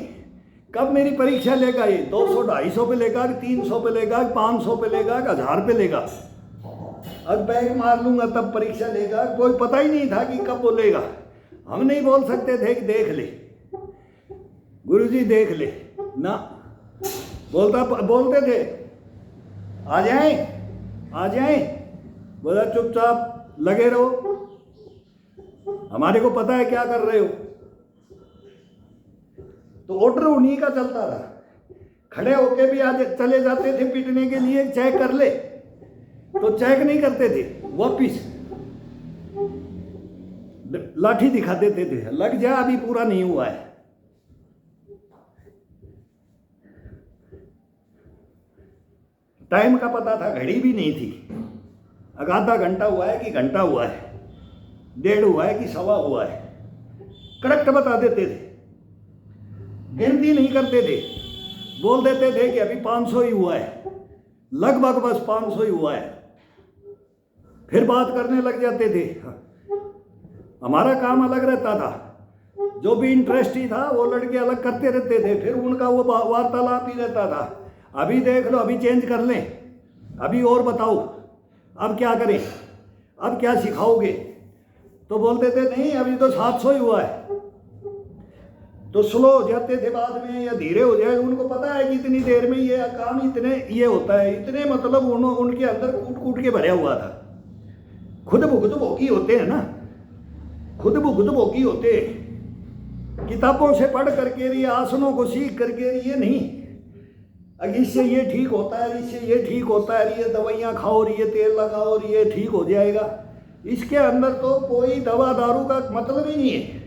कब मेरी परीक्षा लेगा, ये 200 250 पे लेगा, 300 पे लेगा, 500 पे लेगा, 1000 पे लेगा, अब बैग मार लूंगा तब परीक्षा लेगा। कोई पता ही नहीं था कि कब बोलेगा। हम नहीं बोल सकते थे कि देख ले गुरुजी, देख ले ना, बोलते थे आ जाए, बोला चुपचाप लगे रहो, हमारे को पता है क्या कर रहे हो। तो ऑर्डर उन्हीं का चलता था। खड़े होके भी आज चले जाते थे पीटने के लिए, चेक कर ले, तो चेक नहीं करते थे, वापिस लाठी दिखा देते थे, लग जा अभी पूरा नहीं हुआ है। टाइम का पता था, घड़ी भी नहीं थी, आधा घंटा हुआ है कि घंटा हुआ है, डेढ़ हुआ है कि सवा हुआ है, करेक्ट बता देते थे। गिनती नहीं करते थे, बोल देते थे कि अभी 500 ही हुआ है, लगभग बस 500 ही हुआ है, फिर बात करने लग जाते थे। हमारा काम अलग रहता था, जो भी इंटरेस्ट ही था वो लड़के अलग करते रहते थे, फिर उनका वो वार्तालाप ही रहता था। अभी देख लो, अभी चेंज कर लें, अभी और बताओ, अब क्या करें, अब क्या सिखाओगे? तो बोलते थे नहीं अभी तो 700 ही हुआ है। तो स्लो हो जाते थे बाद में, या धीरे हो जाए, उनको पता है कि इतनी देर में ये काम इतने ये होता है, इतने मतलब उनके अंदर कूट कूट के भरा हुआ था। खुद भुगत भोगी होते हैं ना, खुद भुगत भोगी होते, किताबों से पढ़ करके, ये आसनों को सीख करके ये नहीं, अगर इससे ये ठीक होता है, इससे ये ठीक होता है, ये दवाइयाँ खाओ और ये तेल लगाओ और ये ठीक हो जाएगा। इसके अंदर तो कोई दवा दारू का मतलब ही नहीं है,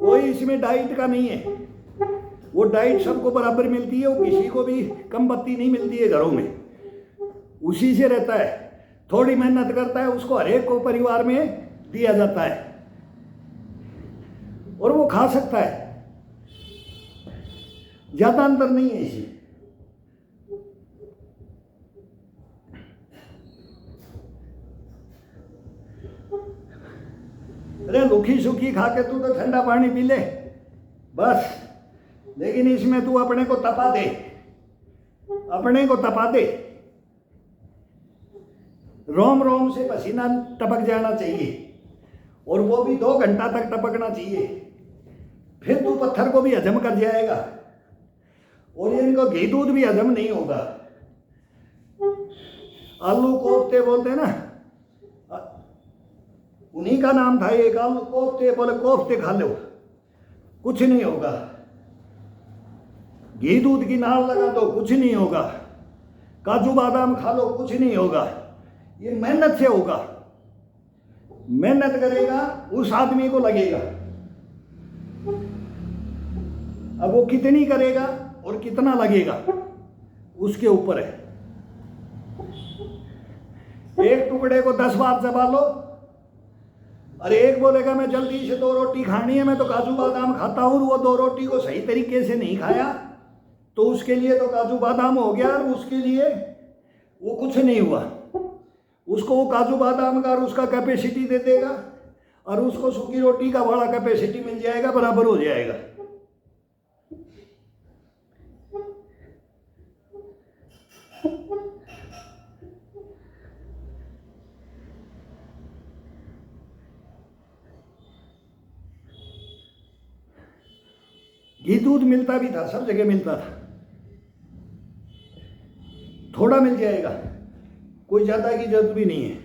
कोई इसमें डाइट का नहीं है। वो डाइट सबको बराबर मिलती है, वो किसी को भी कम बत्ती नहीं मिलती है घरों में, उसी से रहता है। थोड़ी मेहनत करता है उसको हर एक को परिवार में दिया जाता है और वो खा सकता है, ज्यादा अंतर नहीं है इसी। अरे रुखी सुखी खा के तू तो ठंडा पानी पी ले बस, लेकिन इसमें तू अपने को तपा दे, अपने को तपा दे, रोम रोम से पसीना टपक जाना चाहिए, और वो भी 2 घंटा तक टपकना चाहिए, फिर तू पत्थर को भी हजम कर जाएगा, और ये इनको घी दूध भी हजम नहीं होगा। आलू कोफ्ते बोलते ना, उन्हीं का नाम था एक, आलू कोफ्ते, बोले कोफ्ते खा लो कुछ नहीं होगा, घी दूध की नाल लगा दो कुछ नहीं होगा, काजू बादाम खा लो कुछ नहीं होगा। ये मेहनत से होगा, मेहनत करेगा उस आदमी को लगेगा। अब वो कितनी करेगा और कितना लगेगा उसके ऊपर है। एक टुकड़े को 10 बार चबा लो, अरे एक बोलेगा मैं जल्दी से 2 रोटी खानी है, मैं तो काजू बादाम खाता हूँ, वो 2 रोटी को सही तरीके से नहीं खाया, तो उसके लिए तो काजू बादाम हो गया, और उसके लिए वो कुछ नहीं हुआ। उसको वो काजू बादाम का और उसका कैपेसिटी दे देगा, और उसको सूखी रोटी का बड़ा कैपेसिटी मिल जाएगा, बराबर हो जाएगा। घी दूध मिलता भी था, सब जगह मिलता था, थोड़ा मिल जाएगा, कोई ज्यादा की जरूरत भी नहीं है।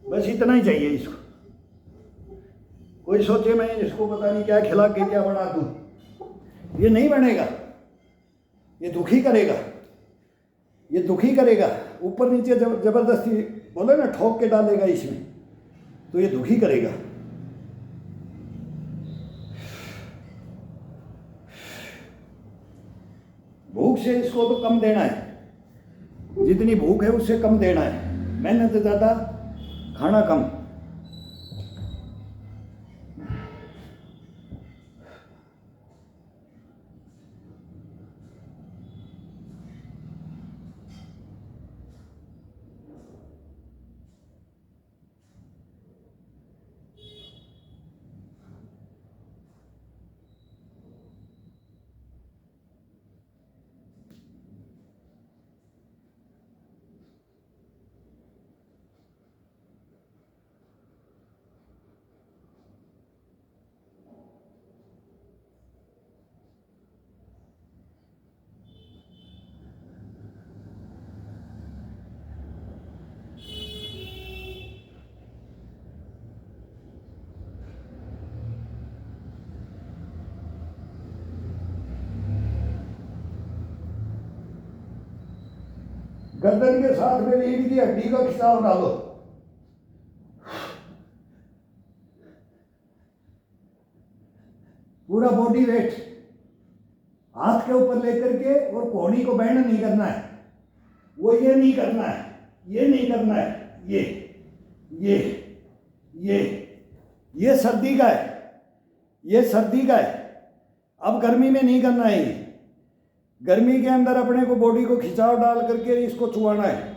बस इतना ही चाहिए इसको। कोई सोचे मैं इसको पता नहीं क्या खिला के क्या बना दूं, ये नहीं बनेगा, ये दुखी करेगा, ये दुखी करेगा, ऊपर नीचे जबरदस्ती बोले ना ठोक के डालेगा इसमें, तो ये दुखी करेगा। भूख से इसको तो कम देना है, जितनी भूख है उससे कम देना है, मेहनत ज्यादा, खाना कम। गर्दन के साथ में रीढ़ की हड्डी का खिंचाव डालो। पूरा बॉडी वेट हाथ के ऊपर लेकर के, और कोहनी को बैंड नहीं करना है, वो ये नहीं करना है, ये नहीं करना है, ये सर्दी का है, ये सर्दी का है। अब गर्मी में नहीं करना है। ये गर्मी के अंदर अपने को बॉडी को खिंचाव डाल करके इसको चुआना है,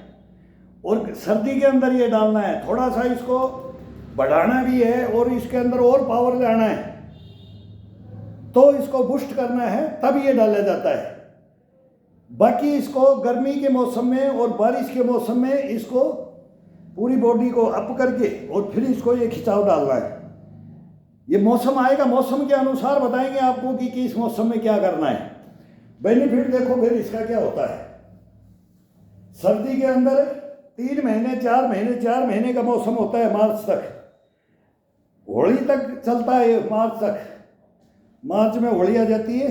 और सर्दी के अंदर ये डालना है। थोड़ा सा इसको बढ़ाना भी है और इसके अंदर और पावर लाना है, तो इसको बूस्ट करना है, तब ये डाला जाता है। बाकी इसको गर्मी के मौसम में और बारिश के मौसम में इसको पूरी बॉडी को अप करके और फिर इसको ये खिंचाव डालना है। ये मौसम आएगा, मौसम के अनुसार बताएंगे आपको कि किस मौसम में क्या करना है। बेनिफिट देखो फिर इसका क्या होता है। सर्दी के अंदर 3 महीने 4 महीने का मौसम होता है, मार्च तक, होली तक चलता है। मार्च में होली आ जाती है,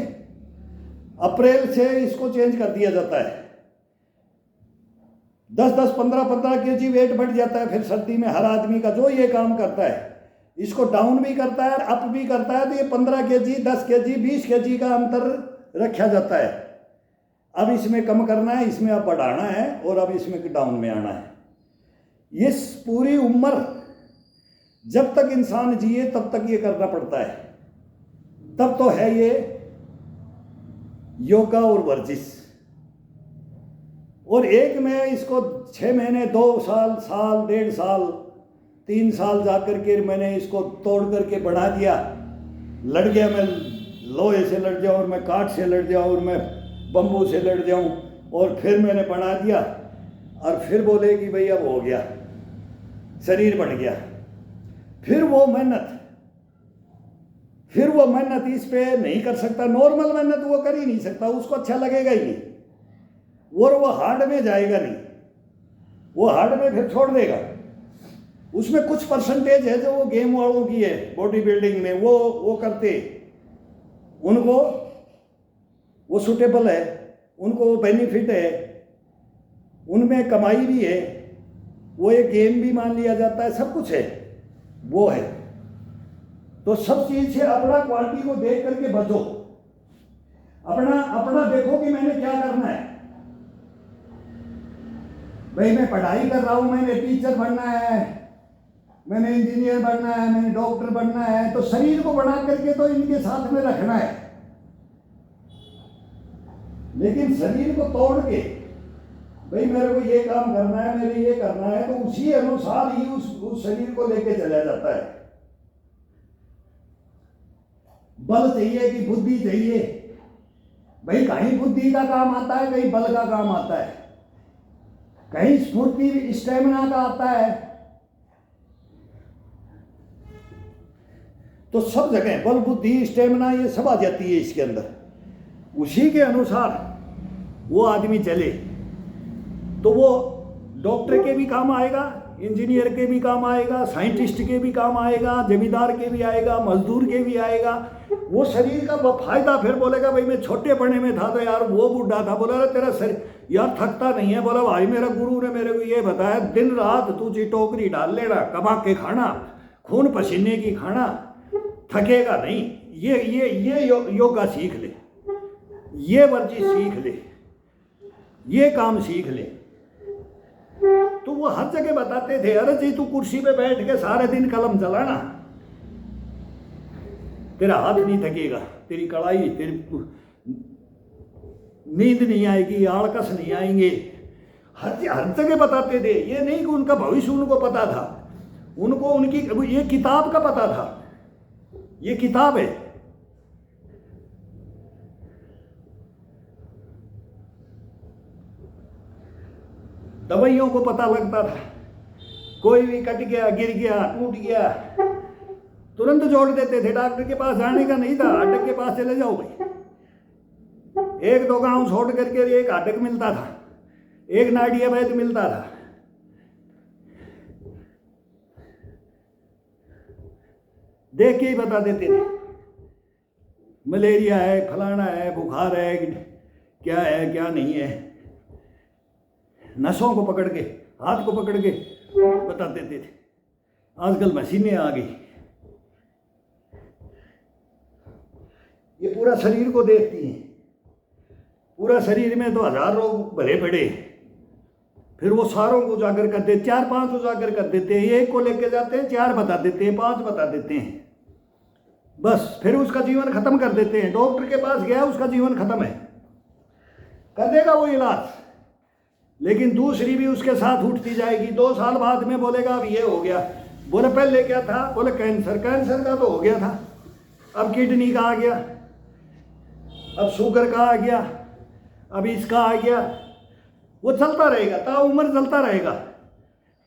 अप्रैल से इसको चेंज कर दिया जाता है। 10-10, 15-15 kg वेट बढ़ जाता है फिर सर्दी में हर आदमी का जो ये काम करता है। इसको डाउन भी करता है, अप भी करता है, तो ये 15 kg, 10 kg, 20 kg का अंतर रखा जाता है। अब इसमें कम करना है, इसमें अब बढ़ाना है, और अब इसमें डाउन में आना है। ये पूरी उम्र जब तक इंसान जिए तब तक ये करना पड़ता है। तब तो है ये योगा और वर्जिश। और एक में इसको 6 महीने, 2 साल, 1.5 साल, 3 साल जा कर के मैंने इसको तोड़ करके बढ़ा दिया। लड़ गया, मैं लोहे से लड़ जाऊँ, और मैं काठ से लड़ जाऊँ, और मैं बम्बू से लड़ जाऊँ, और फिर मैंने बना दिया, और फिर बोले कि भाई अब हो गया, शरीर बढ़ गया। फिर वो मेहनत इस पे नहीं कर सकता। नॉर्मल मेहनत वो कर ही नहीं सकता, उसको अच्छा लगेगा ही नहीं, और वो हार्ड में जाएगा नहीं, वो हार्ड में फिर छोड़ देगा। उसमें कुछ परसेंटेज है जो वो गेम वालों की है, बॉडी बिल्डिंग में वो करते, उनको वो सूटेबल है, उनको वो बेनिफिट है, उनमें कमाई भी है, वो एक गेम भी मान लिया जाता है, सब कुछ है, वो है। तो सब चीज से अपना क्वालिटी को देख करके बचो। अपना देखो कि मैंने क्या करना है। भाई मैं पढ़ाई कर रहा हूं, मैंने टीचर बनना है, मैंने इंजीनियर बनना है, मैंने डॉक्टर बनना है, तो शरीर को बना करके तो इनके साथ में रखना है। लेकिन शरीर को तोड़ के भाई मेरे को ये काम करना है, मेरे ये करना है, तो उसी अनुसार ही उस शरीर को लेके चला जाता है। बल चाहिए कि बुद्धि चाहिए? भाई कहीं बुद्धि का काम आता है, कहीं बल का काम आता है, कहीं स्फूर्ति स्टेमिना का आता है। तो सब जगह बल, बुद्धि, स्टेमिना ये सब आ जाती है इसके अंदर। उसी के अनुसार वो आदमी चले तो वो डॉक्टर के भी काम आएगा, इंजीनियर के भी काम आएगा, साइंटिस्ट के भी काम आएगा, जमींदार के भी आएगा, मजदूर के भी आएगा। वो शरीर का फायदा फिर बोलेगा भाई मैं छोटे पढ़ने में था तो यार वो बूढ़ा था, बोला तेरा शरीर यार थकता नहीं है। बोला भाई मेरा गुरु ने मेरे को ये बताया दिन रात तुझे टोकरी डाल लेना, कमा के खाना, खून पसीने की खाना, थकेगा नहीं। ये योगा सीख ले, ये वर्जिश सीख ले, ये काम सीख ले। तो वो हर जगह बताते थे, अरे जी तू कुर्सी पे बैठ के सारे दिन कलम चलाना, तेरा हाथ नहीं थकेगा, तेरी कड़ाई, तेरी नींद नहीं आएगी, आलकस नहीं आएंगे। हर जगह बताते थे। ये नहीं कि उनका भविष्य उनको पता था, उनको उनकी ये किताब का पता था, ये किताब है। दवाइयों को पता लगता था, कोई भी कट गया, गिर गया, टूट गया, तुरंत जोड़ देते थे। डॉक्टर के पास जाने का नहीं था, हार्डक के पास चले जाओ भाई। 1-2 गांव छोड़ करके एक हार्डक मिलता था, एक नाड़िया वैद्य मिलता था। देख के ही बता देते थे मलेरिया है, फलाना है, बुखार है, क्या है क्या नहीं है। नसों को पकड़ के, हाथ को पकड़ के बता देते थे। आजकल मशीनें आ गई, ये पूरा शरीर को देखती हैं। पूरा शरीर में तो 1000 रोग भरे पड़े, फिर वो सारों को उजागर कर देते, 4-5 उजागर कर देते हैं। एक को लेके जाते हैं, 4 बता देते हैं, 5 बता देते हैं, बस फिर उसका जीवन खत्म कर देते हैं। डॉक्टर के पास गया, उसका जीवन खत्म है, कर देगा वो इलाज, लेकिन दूसरी भी उसके साथ उठती जाएगी। 2 साल बाद में बोलेगा अब ये हो गया। बोले पहले क्या था? बोले कैंसर। कैंसर का तो हो गया था, अब किडनी का आ गया, अब शुगर का आ गया, अब इसका आ गया। वो चलता रहेगा, ताउम्र चलता रहेगा।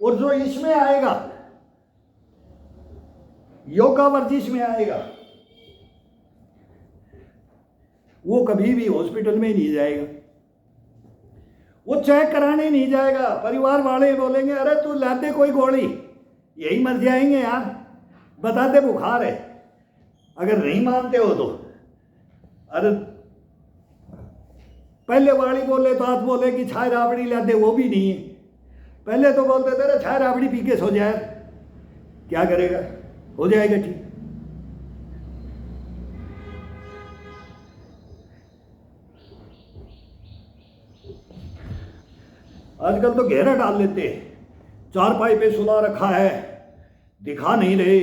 और जो इसमें आएगा, योगा वर्जिश में आएगा, वो कभी भी हॉस्पिटल में नहीं जाएगा, वो चेक कराने नहीं जाएगा। परिवार वाले बोलेंगे अरे तू ला दे कोई गोली, यही मर जाएंगे यार, बता दे बुखार है। अगर नहीं मानते हो तो अरे पहले वाली बोले तो आज बोले कि छाय राबड़ी ला दे, वो भी नहीं है। पहले तो बोलते थे छाय राबड़ी पी के सो जाए, क्या करेगा, हो जाएगा ठीक। आजकल तो घेरा डाल लेते, 4 पाई पे सुला रखा है, दिखा नहीं रहे,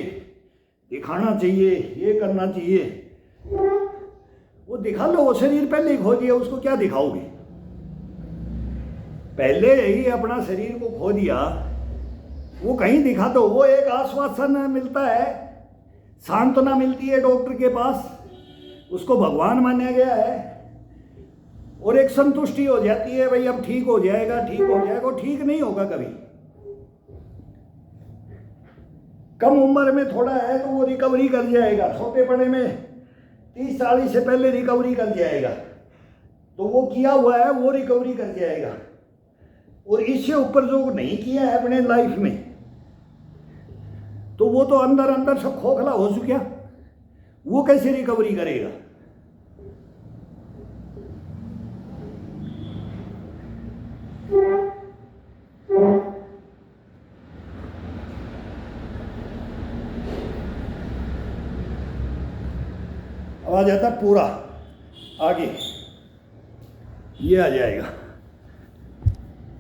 दिखाना चाहिए, ये करना चाहिए। वो दिखा लो, वो शरीर पहले ही खो दिया, उसको क्या दिखाओगे? पहले ही अपना शरीर को खो दिया, वो कहीं दिखा दो। वो एक आश्वासन मिलता है, सांत्वना मिलती है डॉक्टर के पास, उसको भगवान माना गया है, और एक संतुष्टि हो जाती है, भाई अब ठीक हो जाएगा, ठीक हो जाएगा। वो ठीक नहीं होगा कभी। कम उम्र में थोड़ा है तो वो रिकवरी कर जाएगा, छोटेपने में 30-40 से पहले रिकवरी कर जाएगा, तो वो किया हुआ है वो रिकवरी कर जाएगा। और इससे ऊपर जो नहीं किया है अपने लाइफ में, तो वो तो अंदर अंदर सब खोखला हो चुका, वो कैसे रिकवरी करेगा? अब आ जाता पूरा आगे, ये आ जाएगा,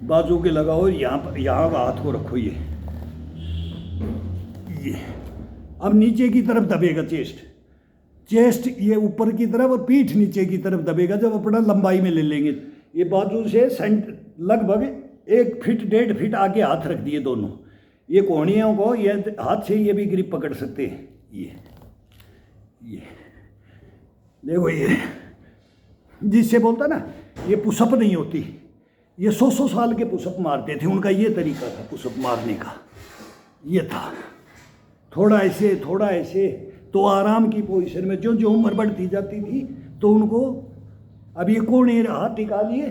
बाजू के लगाओ, यहाँ हाथ को रखो, ये अब नीचे की तरफ दबेगा चेस्ट ये ऊपर की तरफ, और पीठ नीचे की तरफ दबेगा। जब अपना लंबाई में ले लेंगे, ये बाजू से लगभग 1 फीट 1.5 फीट आगे हाथ रख दिए दोनों, ये कोहनियों को ये हाथ से ये भी ग्रिप पकड़ सकते हैं। ये देखो, ये जिससे बोलता ना, ये पुशअप नहीं होती, ये 100 साल के पुशअप मारते थे, उनका ये तरीका था पुशअप मारने का, ये था थोड़ा ऐसे थोड़ा ऐसे। तो आराम की पोजीशन में जो जो उम्र बढ़ती जाती थी, तो उनको अब ये कोने हाथ टिका लिए,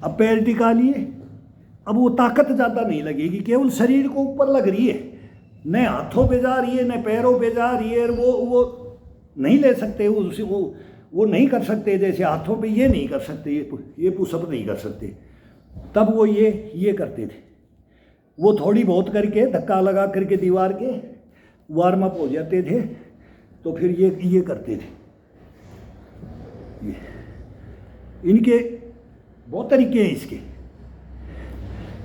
अब पैर टिका लिए, अब वो ताकत ज़्यादा नहीं लगेगी, केवल शरीर को ऊपर लग रही है, न हाथों पे जा रही है न पैरों पे जा रही है। वो नहीं ले सकते, वो नहीं कर सकते, जैसे हाथों पे ये नहीं कर सकते, ये पुशअप नहीं कर सकते। तब वो ये करते थे, वो थोड़ी बहुत करके धक्का लगा करके दीवार के वार्म अप हो जाते थे, तो फिर ये करते थे। इनके बहुत तरीके हैं इसके,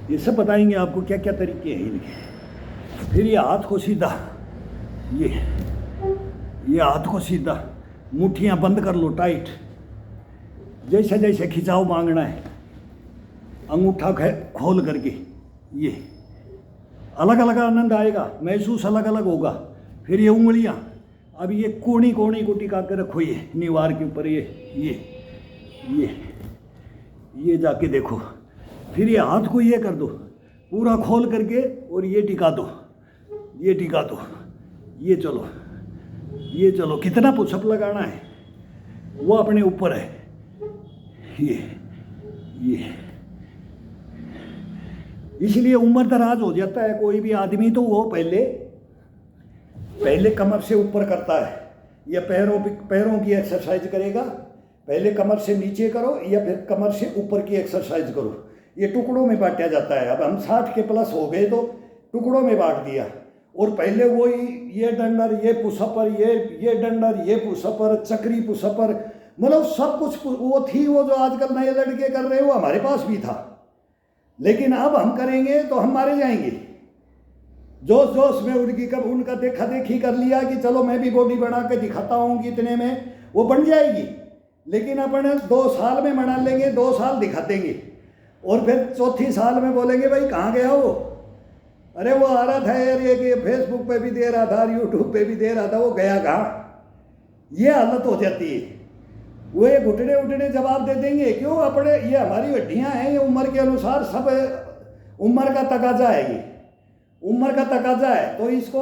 ये सब बताएंगे आपको क्या क्या तरीके हैं इनके। फिर ये हाथ को सीधा, ये हाथ को सीधा, मुट्ठियाँ बंद कर लो टाइट, जैसे जैसे खिंचाव मांगना है, अंगूठा खोल करके, ये अलग अलग आनंद आएगा, महसूस अलग अलग होगा। फिर ये उंगलियां, अब ये कोनी कोनी को टिका के रखो, ये निवार के ऊपर, ये जाके देखो। फिर ये हाथ को ये कर दो, पूरा खोल करके, और ये टिका दो, ये टिका दो, ये चलो। कितना पुशअप लगाना है वो अपने ऊपर है। ये इसलिए उम्र दराज हो जाता है कोई भी आदमी, तो वो पहले कमर से ऊपर करता है, या पैरों की एक्सरसाइज करेगा। पहले कमर से नीचे करो, या फिर कमर से ऊपर की एक्सरसाइज करो। ये टुकड़ों में बांटा जाता है। अब हम 60 के प्लस हो गए तो टुकड़ों में बांट दिया। और पहले वही ये डंडर, ये पुशअपर, ये डंडर, ये पुशअपर, चक्री पुशअपर, मतलब सब कुछ वो थी। वो जो आजकल नए लड़के कर रहे हैं वो हमारे पास भी था, लेकिन अब हम करेंगे तो हम मारे जाएंगे। जोश जोश में उनकी कब उनका देखा देखी कर लिया कि चलो मैं भी बॉडी बना के दिखाता हूँ, कितने में वो बन जाएगी। लेकिन अपन 2 साल में बना लेंगे, 2 साल दिखा देंगे, और फिर चौथी साल में बोलेंगे भाई कहाँ गया वो, अरे वो आ रहा था यार, ये फेसबुक पे भी दे रहा था, यूट्यूब पे भी दे रहा था, वो गया कहाँ। ये हालत हो जाती है। वो ये घुटने उठने जवाब दे देंगे। क्यों? अपने ये हमारी हड्डियाँ हैं, ये उम्र के अनुसार सब उम्र का तकाजा है, ये उम्र का तकाजा है, तो इसको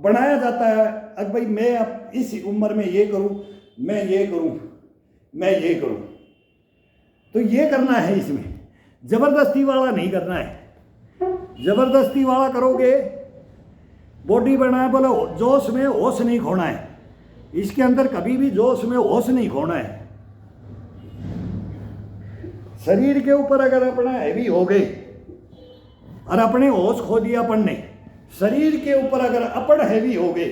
बनाया जाता है। अब भाई मैं अब इस उम्र में ये करूं, मैं ये करूं, मैं ये करूं, तो ये करना है। इसमें ज़बरदस्ती वाला नहीं करना है। ज़बरदस्ती वाला करोगे बॉडी बनाए, बोलो जोश में होश नहीं खोना है। इसके अंदर कभी भी जोश में होश नहीं खोना है। शरीर के ऊपर अगर अपना हैवी हो गए और अपने होश खो दिया अपन ने, शरीर के ऊपर अगर अपन हैवी हो गए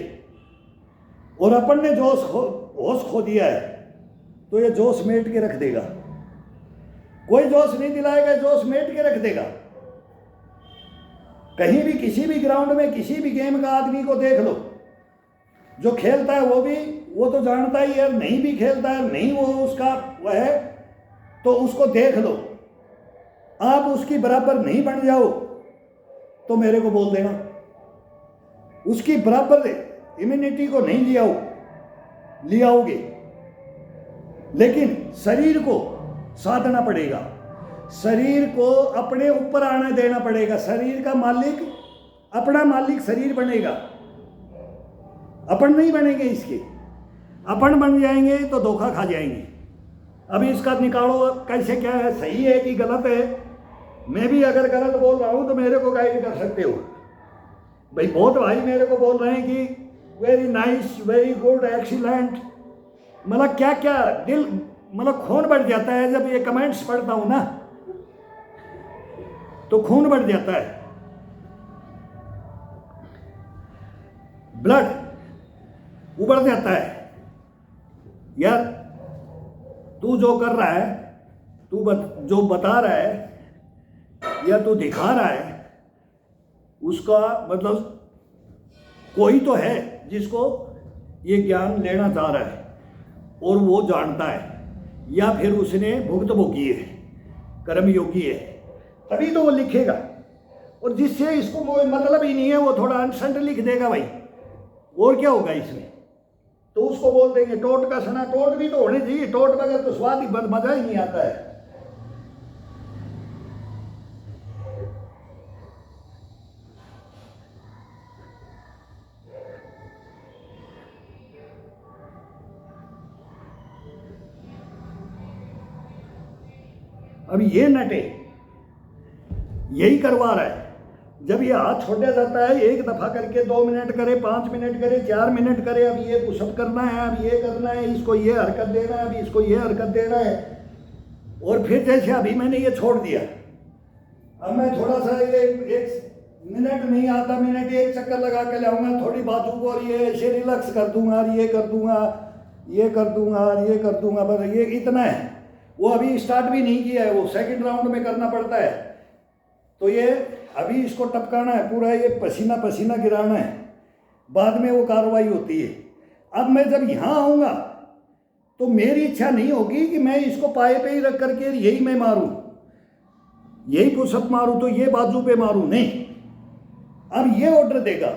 और अपन ने होश खो दिया है, तो ये जोश मेट के रख देगा। कोई जोश नहीं दिलाएगा, जोश मेट के रख देगा। कहीं भी किसी भी ग्राउंड में किसी भी गेम का आदमी को देख लो, जो खेलता है वो तो जानता ही है, नहीं भी खेलता है, नहीं वो उसका वह है, तो उसको देख लो। आप उसकी बराबर नहीं बन जाओ तो मेरे को बोल देना। उसकी बराबर इम्यूनिटी को नहीं ले आओगे, लेकिन शरीर को साधना पड़ेगा, शरीर को अपने ऊपर आने देना पड़ेगा। शरीर का मालिक, अपना मालिक शरीर बनेगा, अपन नहीं बनेंगे इसके। अपन बन जाएंगे तो धोखा खा जाएंगे। अभी इसका निकालो कैसे, क्या है, सही है कि गलत है। मैं भी अगर गलत बोल रहा हूँ तो मेरे को गाइड कर सकते हो भाई। बहुत भाई मेरे को बोल रहे हैं कि very nice, very good, excellent, मतलब क्या क्या दिल, मतलब खून बढ़ जाता है जब ये कमेंट्स पढ़ता हूँ ना, तो खून बढ़ जाता है, ब्लड उबड़ जाता है। यार तू जो कर रहा है, जो बता रहा है या तू दिखा रहा है, उसका मतलब कोई तो है जिसको ये ज्ञान लेना चाह रहा है और वो जानता है, या फिर उसने भुक्त भोगी है, कर्मयोगी है, तभी तो वो लिखेगा। और जिससे इसको मतलब ही नहीं है वो थोड़ा अनसंट लिख देगा भाई, और क्या होगा इसमें, तो उसको बोल देंगे टोट का सना। टोट भी तो होने चाहिए, टोट बगैर तो स्वाद ही मजा ही नहीं आता है। अब ये नटे यही करवा रहा है। जब ये हाथ छोड़ा जाता है, एक दफ़ा करके 2 मिनट करे, 5 मिनट करे, 4 मिनट करे, अब ये पुशअप करना है, अब ये करना है, इसको ये हरकत देना है, अब इसको ये हरकत देना है। और फिर जैसे अभी मैंने ये छोड़ दिया, अब मैं थोड़ा सा ये 1 मिनट नहीं, आधा मिनट एक चक्कर लगा के लाऊंगा, थोड़ी बाजू को और ये ऐसे रिलैक्स कर दूंगा, ये कर दूंगा, ये कर दूंगा, ये कर दूंगा, बस ये इतना है। वो अभी स्टार्ट भी नहीं किया है, वो सेकंड राउंड में करना पड़ता है। तो ये अभी इसको टपकाना है पूरा, ये पसीना पसीना गिराना है, बाद में वो कार्रवाई होती है। अब मैं जब यहाँ आऊँगा तो मेरी इच्छा नहीं होगी कि मैं इसको पाए पे ही रख करके यही मैं मारूँ, यही पुशअप मारूँ, तो ये बाजू पे मारूँ, नहीं। अब ये ऑर्डर देगा,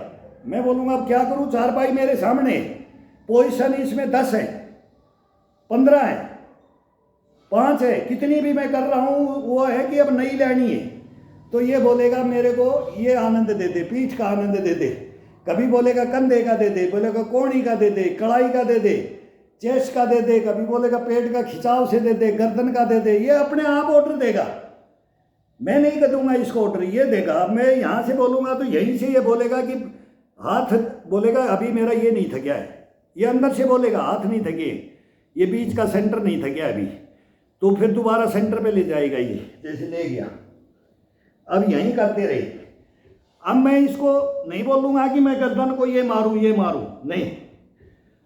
मैं बोलूँगा अब क्या करूँ, 4 पाई मेरे सामने, पोजीशन इसमें 10 है, 15 है, 5 है, कितनी भी मैं कर रहा हूँ वो है कि अब नई लेनी है। तो ये बोलेगा मेरे को ये आनंद दे दे, पीठ का आनंद दे दे, कभी बोलेगा कंधे का दे दे, बोलेगा कोहनी का दे दे, कलाई का दे दे, चेस्ट का दे दे, कभी बोलेगा पेट का खिंचाव से दे दे, गर्दन का दे दे। ये अपने आप ऑर्डर देगा, मैं नहीं कर दूंगा इसको ऑर्डर, ये देगा। मैं यहाँ से बोलूँगा तो यहीं से ये बोलेगा कि हाथ, बोलेगा अभी मेरा ये नहीं थका है, ये अंदर से बोलेगा हाथ नहीं थके, ये बीच का सेंटर नहीं थका अभी, तो फिर दोबारा सेंटर पे ले जाएगा। ये जैसे ले गया, अब यहीं करते रहे। अब मैं इसको नहीं बोलूँगा कि मैं गर्दन को ये मारूं, नहीं।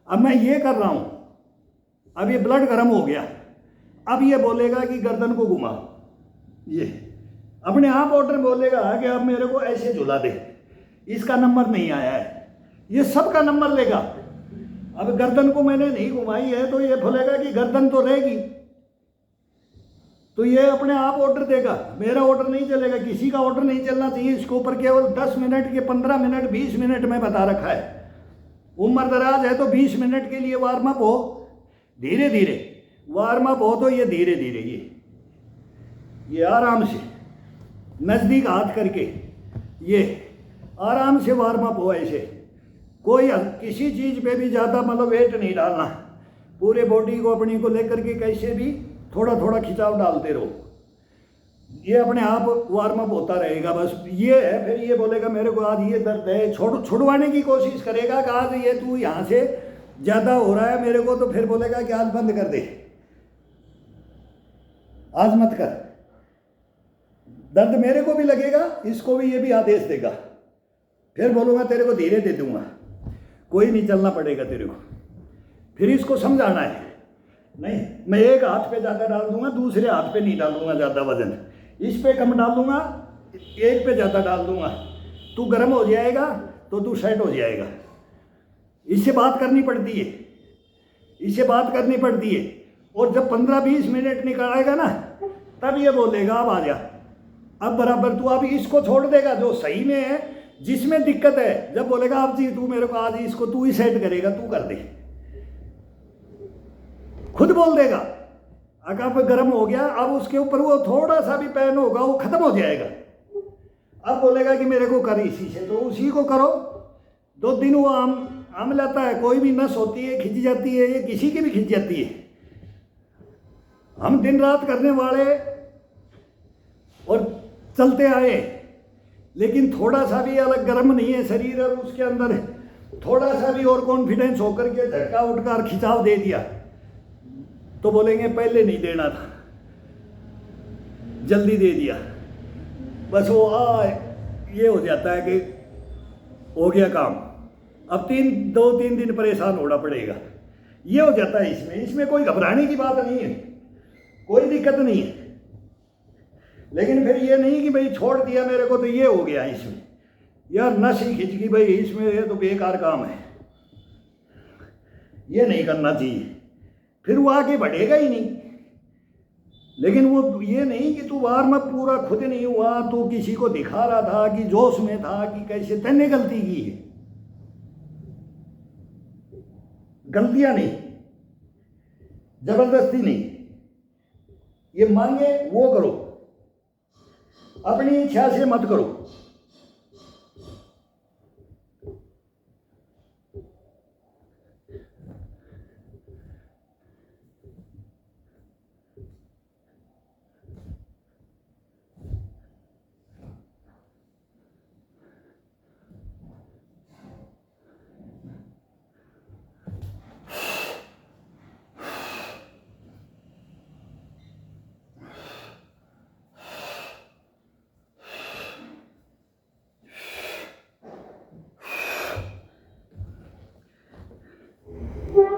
अब मैं ये कर रहा हूँ, अब ये ब्लड गर्म हो गया, अब ये बोलेगा कि गर्दन को घुमा, ये अपने आप ऑर्डर बोलेगा कि अब मेरे को ऐसे झुला दे, इसका नंबर नहीं आया है, ये सबका नंबर लेगा। अब गर्दन को मैंने नहीं घुमाई है तो ये बोलेगा कि गर्दन तो रहेगी, तो ये अपने आप ऑर्डर देगा, मेरा ऑर्डर नहीं चलेगा, किसी का ऑर्डर नहीं चलना चाहिए। इसके ऊपर केवल 10 मिनट के 15 मिनट 20 मिनट में बता रखा है। उम्र दराज है तो 20 मिनट के लिए वार्म अप हो, धीरे धीरे वार्म अप हो, तो ये धीरे धीरे ये आराम से नज़दीक हाथ करके ये आराम से वार्म अप हो। ऐसे कोई किसी चीज़ पे भी ज़्यादा मतलब वेट नहीं डालना, पूरे बॉडी को अपनी को लेकर के कैसे भी थोड़ा थोड़ा खिंचाव डालते रहो, ये अपने आप वार्म अप होता रहेगा। बस ये है, फिर ये बोलेगा मेरे को आज ये दर्द है, छुड़वाने की कोशिश करेगा कि आज ये तू यहाँ से ज़्यादा हो रहा है मेरे को, तो फिर बोलेगा कि आज बंद कर दे, आज मत कर। दर्द मेरे को भी लगेगा, इसको भी ये भी आदेश देगा, फिर बोलूँगा तेरे को धीरे दे दूँगा, कोई नहीं चलना पड़ेगा तेरे को। फिर इसको समझाना है, नहीं मैं एक हाथ पे ज़्यादा डाल दूंगा, दूसरे हाथ पे नहीं डालूंगा ज़्यादा वजन, इस पे कम डाल दूंगा, एक पे ज़्यादा डाल दूंगा, तू गर्म हो जाएगा तो तू सेट हो जाएगा। इससे बात करनी पड़ती है, इससे बात करनी पड़ती है। और जब 15-20 मिनट निकालेगा ना, तब ये बोलेगा अब आ जा, अब बराबर तू अब इसको छोड़ देगा जो सही में है, जिसमें दिक्कत है। जब बोलेगा अब जी तू मेरे को आज इसको तू ही सेट करेगा, तू कर दे, खुद बोल देगा। अगर गर्म हो गया, अब उसके ऊपर वो थोड़ा सा भी पैन होगा वो खत्म हो जाएगा। अब बोलेगा कि मेरे को कर इसी से, तो उसी को करो। 2 दिन वो आम लाता है, कोई भी नस होती है खिंच जाती है, ये किसी की भी खिंच जाती है। हम दिन रात करने वाले और चलते आए, लेकिन थोड़ा सा भी अलग गर्म नहीं है शरीर, और उसके अंदर थोड़ा सा भी और कॉन्फिडेंस होकर के झटका उठकर खिंचाव दे दिया, तो बोलेंगे पहले नहीं देना था, जल्दी दे दिया। बस वो ये हो जाता है कि हो गया काम, अब 2-3 दिन परेशान होना पड़ेगा, ये हो जाता है। इसमें कोई घबराने की बात नहीं है, कोई दिक्कत नहीं है। लेकिन फिर ये नहीं कि भाई छोड़ दिया मेरे को तो ये हो गया, इसमें यार नस ही खिंच गई भाई, इसमें ये तो बेकार काम है, ये नहीं करना चाहिए, फिर वो आगे बढ़ेगा ही नहीं। लेकिन वो ये नहीं कि तू वार्म अप पूरा खुद नहीं हुआ, तू किसी को दिखा रहा था कि जोश में था कि कैसे, तैने गलती की है। गलतियां नहीं, जबरदस्ती नहीं, ये मांगे वो करो, अपनी इच्छा से मत करो।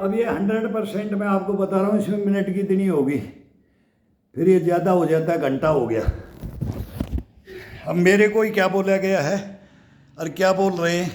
अब ये 100% मैं आपको बता रहा हूँ, इसमें मिनट कितनी होगी, फिर ये ज़्यादा हो जाता है, घंटा हो गया। अब मेरे को ही क्या बोला गया है और क्या बोल रहे हैं